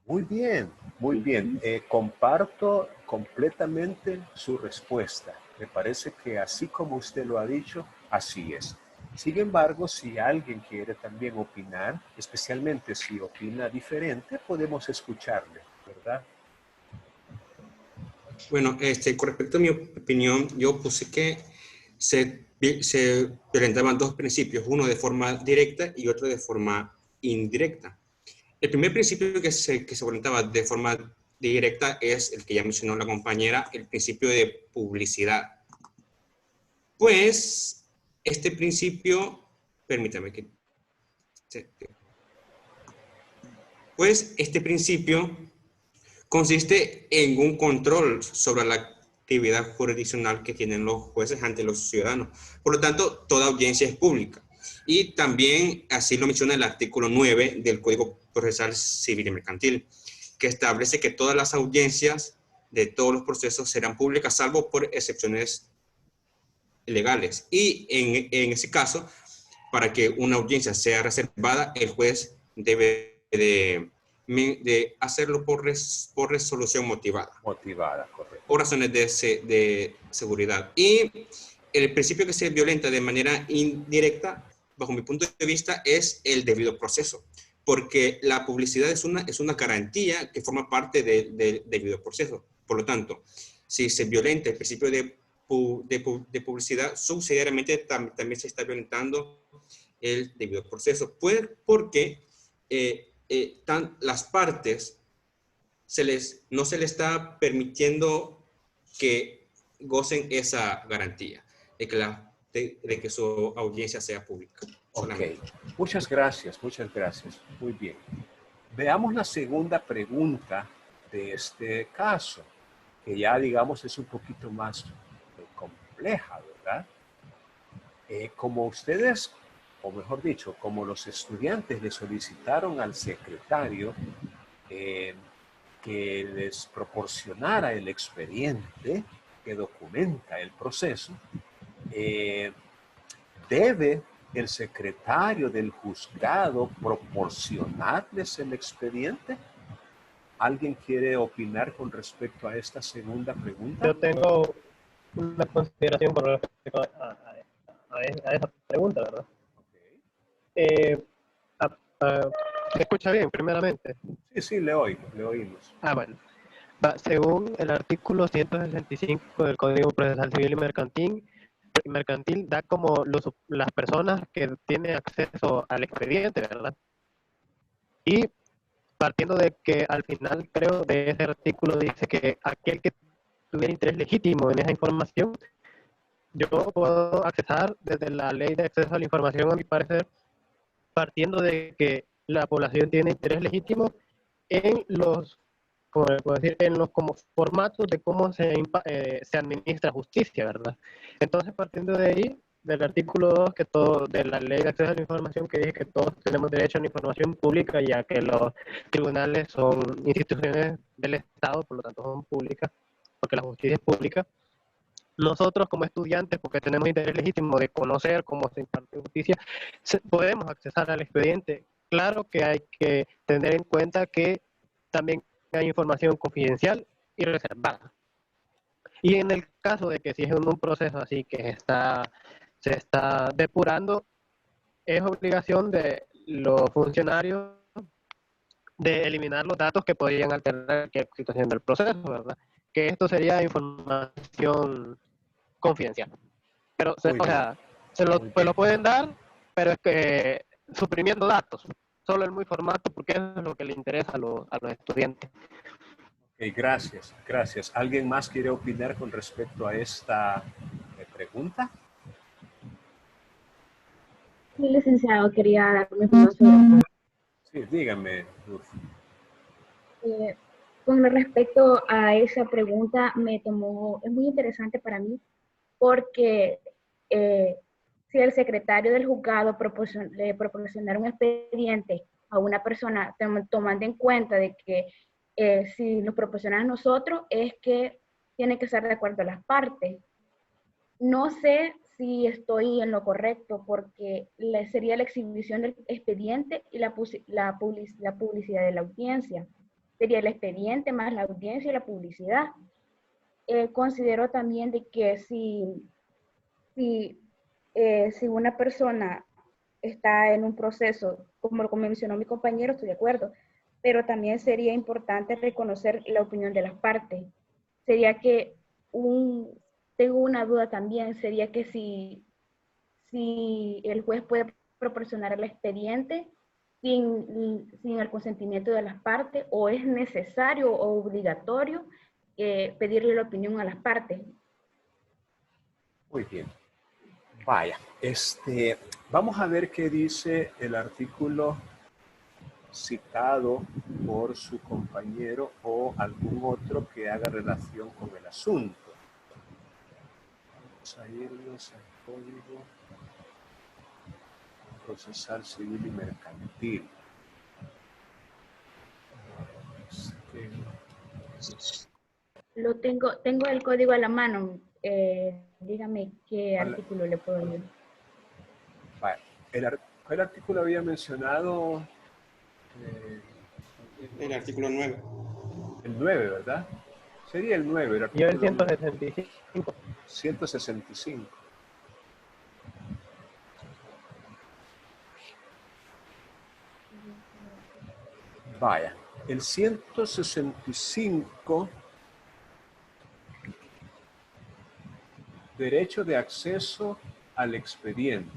Muy bien, muy bien. Comparto completamente su respuesta. Me parece que así como usted lo ha dicho, así es. Sin embargo, si alguien quiere también opinar, especialmente si opina diferente, podemos escucharle, ¿verdad? Bueno, con respecto a mi opinión, yo puse que se violentaban dos principios, uno de forma directa y otro de forma indirecta. El primer principio que se violentaba de forma directa es el que ya mencionó la compañera, el principio de publicidad. Pues, este principio, permítame que... Pues, este principio consiste en un control sobre la actividad jurisdiccional que tienen los jueces ante los ciudadanos. Por lo tanto, toda audiencia es pública. Y también, así lo menciona el artículo 9 del Código Procesal Civil y Mercantil, que establece que todas las audiencias de todos los procesos serán públicas, salvo por excepciones legales. Y en ese caso, para que una audiencia sea reservada, el juez debe de hacerlo por resolución motivada. Motivada, correcto. Por razones de seguridad. Y el principio que se violenta de manera indirecta, bajo mi punto de vista, es el debido proceso. Porque la publicidad es una garantía que forma parte del debido proceso. Por lo tanto, si se violenta el principio de publicidad, subsidiariamente también se está violentando el debido proceso. Porque las partes no se les está permitiendo que gocen esa garantía de que su audiencia sea pública. Ok, muchas gracias. Muy bien. Veamos la segunda pregunta de este caso, que ya digamos es un poquito más compleja, ¿verdad? Como ustedes, o mejor dicho, como los estudiantes le solicitaron al secretario que les proporcionara el expediente que documenta el proceso, ¿debe el secretario del juzgado proporcionarles el expediente? ¿Alguien quiere opinar con respecto a esta segunda pregunta? Yo tengo una consideración con respecto a esa pregunta, ¿verdad? ¿Me escucha bien, primeramente? Sí, le oímos. Bueno. Según el artículo 165 del Código Procesal Civil y Mercantil da como las personas que tienen acceso al expediente, ¿verdad? Y partiendo de que al final, creo, de ese artículo dice que aquel que tuviera interés legítimo en esa información, yo puedo accesar desde la Ley de Acceso a la Información, a mi parecer, partiendo de que la población tiene interés legítimo en los, como le puedo decir, en los como formatos de cómo se administra justicia, ¿verdad? Entonces, partiendo de ahí, del artículo 2 de la Ley de Acceso a la Información, que dice que todos tenemos derecho a la información pública, ya que los tribunales son instituciones del Estado, por lo tanto son públicas, porque la justicia es pública. Nosotros como estudiantes, porque tenemos interés legítimo de conocer cómo se imparte justicia, podemos accesar al expediente. Claro que hay que tener en cuenta que también hay información confidencial y reservada. Y en el caso de que si es en un proceso así que se está depurando, es obligación de los funcionarios de eliminar los datos que podrían alterar cualquier situación del proceso, ¿verdad? Que esto sería información confidencial. Pero, o sea, lo pueden dar, pero es que suprimiendo datos, solo en muy formato, porque eso es lo que le interesa a los estudiantes. Ok, gracias. ¿Alguien más quiere opinar con respecto a esta pregunta? Sí, licenciado, quería dar mi opinión sobre. Sí, dígame, Ruth. Con respecto a esa pregunta, es muy interesante para mí, porque si el secretario del juzgado le proporcionara un expediente a una persona, tomando en cuenta de que si nos proporcionan a nosotros, es que tiene que estar de acuerdo a las partes. No sé si estoy en lo correcto, porque sería la exhibición del expediente y la publicidad de la audiencia. Sería el expediente más la audiencia y la publicidad. Considero también de que si una persona está en un proceso, como lo mencionó mi compañero, estoy de acuerdo, pero también sería importante reconocer la opinión de las partes. Sería que tengo una duda también, sería que si el juez puede proporcionar el expediente sin el consentimiento de las partes, o es necesario o obligatorio pedirle la opinión a las partes. Muy bien. Vaya, vamos a ver qué dice el artículo citado por su compañero o algún otro que haga relación con el asunto. Vamos a irnos al Código Procesal Civil y Mercantil. Tengo el código a la mano. Dígame qué artículo le puedo leer. Vale. ¿Cuál artículo había mencionado? El artículo 9. El 9, ¿verdad? Sería el 9. El Yo el 165. 165. Vaya, el 165, derecho de acceso al expediente.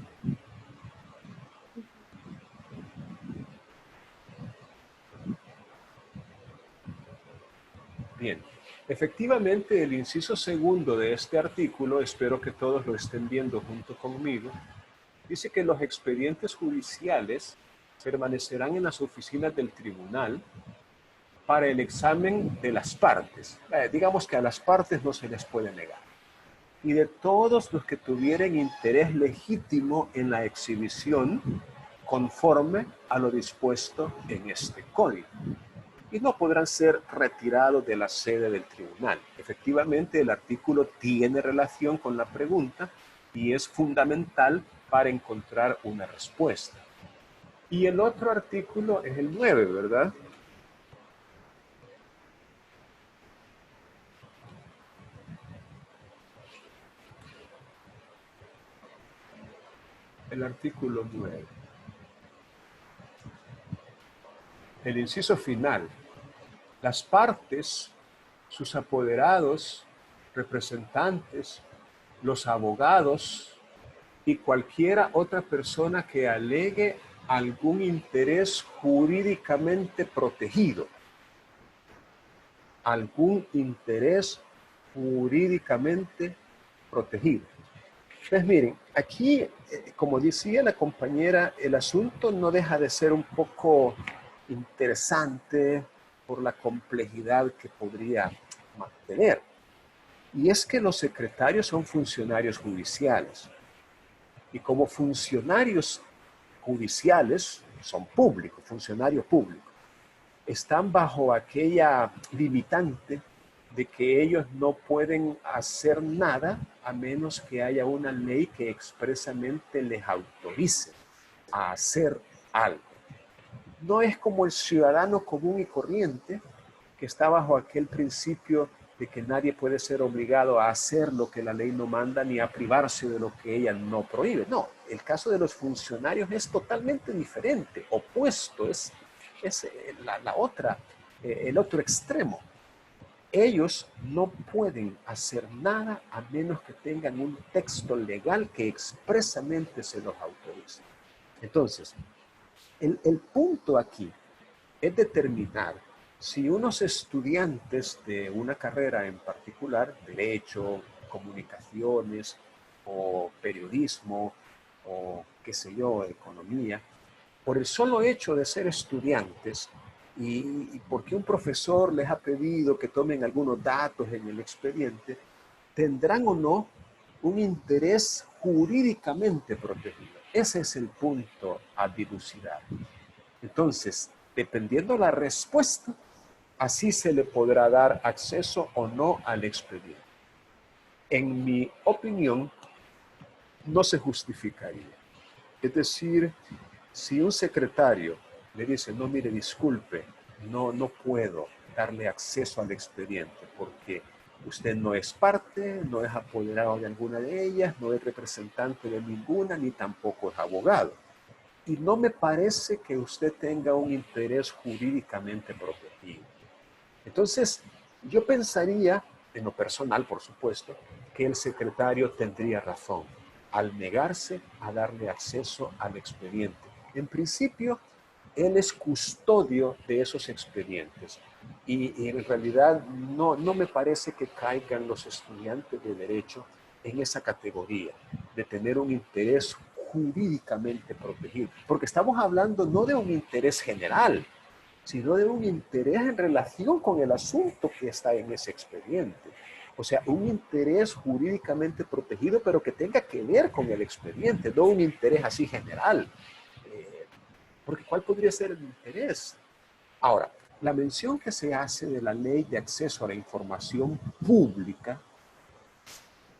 Bien, efectivamente el inciso segundo de este artículo, espero que todos lo estén viendo junto conmigo, dice que los expedientes judiciales permanecerán en las oficinas del tribunal para el examen de las partes. Digamos que a las partes no se les puede negar. Y de todos los que tuvieran interés legítimo en la exhibición conforme a lo dispuesto en este código. Y no podrán ser retirados de la sede del tribunal. Efectivamente, el artículo tiene relación con la pregunta y es fundamental para encontrar una respuesta. Y el otro artículo es el 9, ¿verdad? El artículo 9. El inciso final. Las partes, sus apoderados, representantes, los abogados y cualquiera otra persona que alegue algún interés jurídicamente protegido. Algún interés jurídicamente protegido. Entonces, miren, aquí, como decía la compañera, el asunto no deja de ser un poco interesante por la complejidad que podría mantener. Y es que los secretarios son funcionarios judiciales. Y como funcionarios judiciales, son públicos, funcionarios públicos, están bajo aquella limitante de que ellos no pueden hacer nada a menos que haya una ley que expresamente les autorice a hacer algo. No es como el ciudadano común y corriente que está bajo aquel principio de que nadie puede ser obligado a hacer lo que la ley no manda ni a privarse de lo que ella no prohíbe. No, el caso de los funcionarios es totalmente diferente, opuesto, es el otro extremo. Ellos no pueden hacer nada a menos que tengan un texto legal que expresamente se los autorice. Entonces, el punto aquí es determinar si unos estudiantes de una carrera en particular, derecho, comunicaciones o periodismo o qué sé yo, economía, por el solo hecho de ser estudiantes y porque un profesor les ha pedido que tomen algunos datos en el expediente, tendrán o no un interés jurídicamente protegido. Ese es el punto a dilucidar. Entonces, dependiendo la respuesta, así se le podrá dar acceso o no al expediente. En mi opinión, no se justificaría. Es decir, si un secretario le dice, no, mire, disculpe, no puedo darle acceso al expediente porque usted no es parte, no es apoderado de alguna de ellas, no es representante de ninguna, ni tampoco es abogado. Y no me parece que usted tenga un interés jurídicamente protegido. Entonces, yo pensaría, en lo personal, por supuesto, que el secretario tendría razón al negarse a darle acceso al expediente. En principio, él es custodio de esos expedientes y en realidad no me parece que caigan los estudiantes de Derecho en esa categoría de tener un interés jurídicamente protegido, porque estamos hablando no de un interés general, sino de un interés en relación con el asunto que está en ese expediente. O sea, un interés jurídicamente protegido, pero que tenga que ver con el expediente, no un interés así general. Porque ¿cuál podría ser el interés? Ahora, la mención que se hace de la Ley de Acceso a la Información Pública,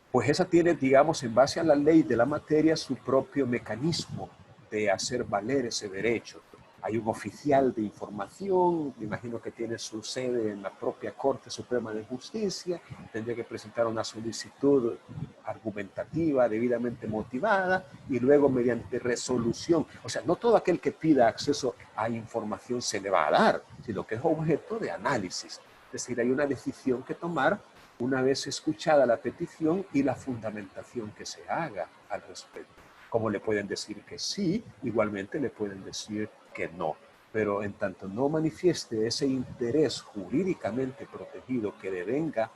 pues esa tiene, digamos, en base a la ley de la materia, su propio mecanismo de hacer valer ese derecho. Hay un oficial de información, me imagino que tiene su sede en la propia Corte Suprema de Justicia, tendría que presentar una solicitud argumentativa, debidamente motivada, y luego mediante resolución. O sea, no todo aquel que pida acceso a información se le va a dar, sino que es objeto de análisis. Es decir, hay una decisión que tomar una vez escuchada la petición y la fundamentación que se haga al respecto. Como le pueden decir que sí, igualmente le pueden decir que no. pero en tanto no manifieste ese interés jurídicamente protegido que devenga,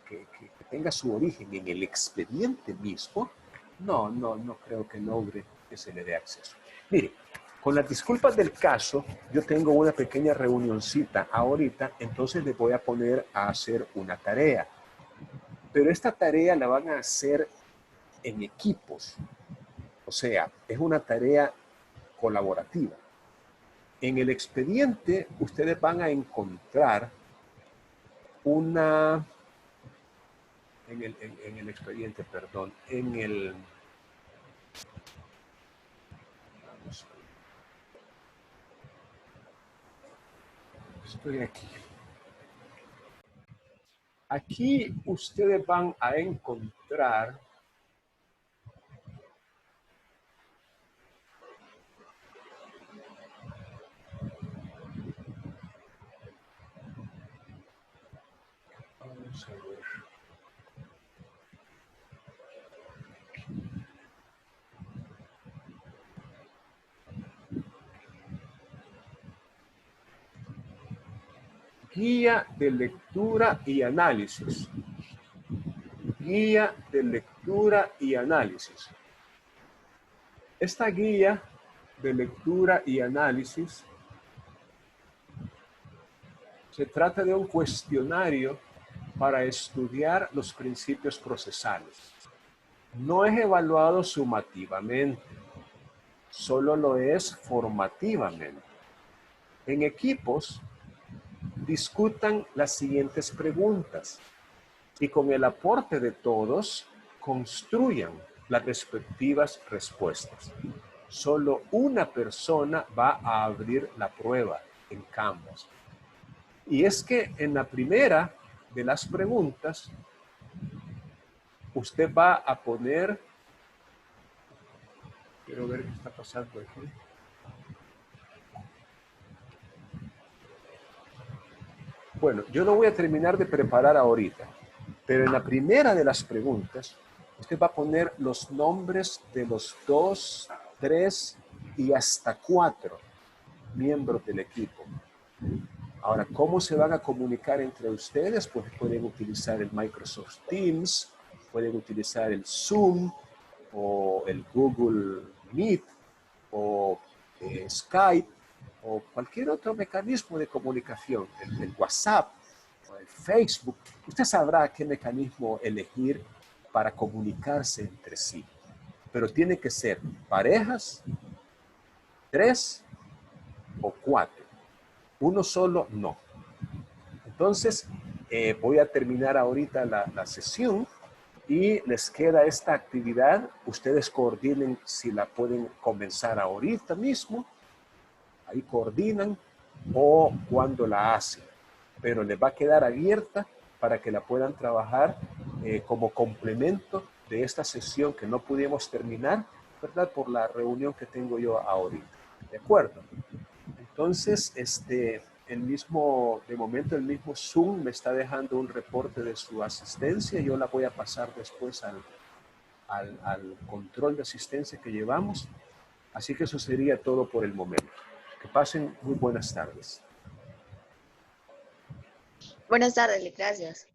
que tenga su origen en el expediente mismo, no creo que logre que se le dé acceso. Mire, con las disculpas del caso, yo tengo una pequeña reunioncita ahorita, entonces les voy a poner a hacer una tarea. Pero esta tarea la van a hacer en equipos. O sea, es una tarea colaborativa. En el expediente, ustedes van a encontrar una... En el expediente, perdón, en el... Vamos a ver. Estoy aquí. Aquí ustedes van a encontrar vamos a ver. Guía de lectura y análisis. Guía de lectura y análisis. Esta guía de lectura y análisis se trata de un cuestionario para estudiar los principios procesales. No es evaluado sumativamente, solo lo es formativamente. En equipos, discutan las siguientes preguntas y con el aporte de todos, construyan las respectivas respuestas. Solo una persona va a abrir la prueba en Canvas. Y es que en la primera de las preguntas, usted va a poner... Quiero ver qué está pasando aquí. Bueno, yo lo voy a terminar de preparar ahorita, pero en la primera de las preguntas, usted va a poner los nombres de los 2, 3 y hasta 4 miembros del equipo. Ahora, ¿cómo se van a comunicar entre ustedes? Pues pueden utilizar el Microsoft Teams, pueden utilizar el Zoom o el Google Meet o Skype o cualquier otro mecanismo de comunicación, el WhatsApp o el Facebook. Usted sabrá qué mecanismo elegir para comunicarse entre sí. Pero tiene que ser parejas, 3 o 4. Uno solo, no. Entonces, voy a terminar ahorita la sesión y les queda esta actividad. Ustedes coordinen si la pueden comenzar ahorita mismo. Ahí coordinan o cuando la hacen. Pero les va a quedar abierta para que la puedan trabajar como complemento de esta sesión que no pudimos terminar, ¿verdad? Por la reunión que tengo yo ahorita. ¿De acuerdo? Entonces, de momento el mismo Zoom me está dejando un reporte de su asistencia. Yo la voy a pasar después al control de asistencia que llevamos. Así que eso sería todo por el momento. Que pasen muy buenas tardes. Buenas tardes, gracias.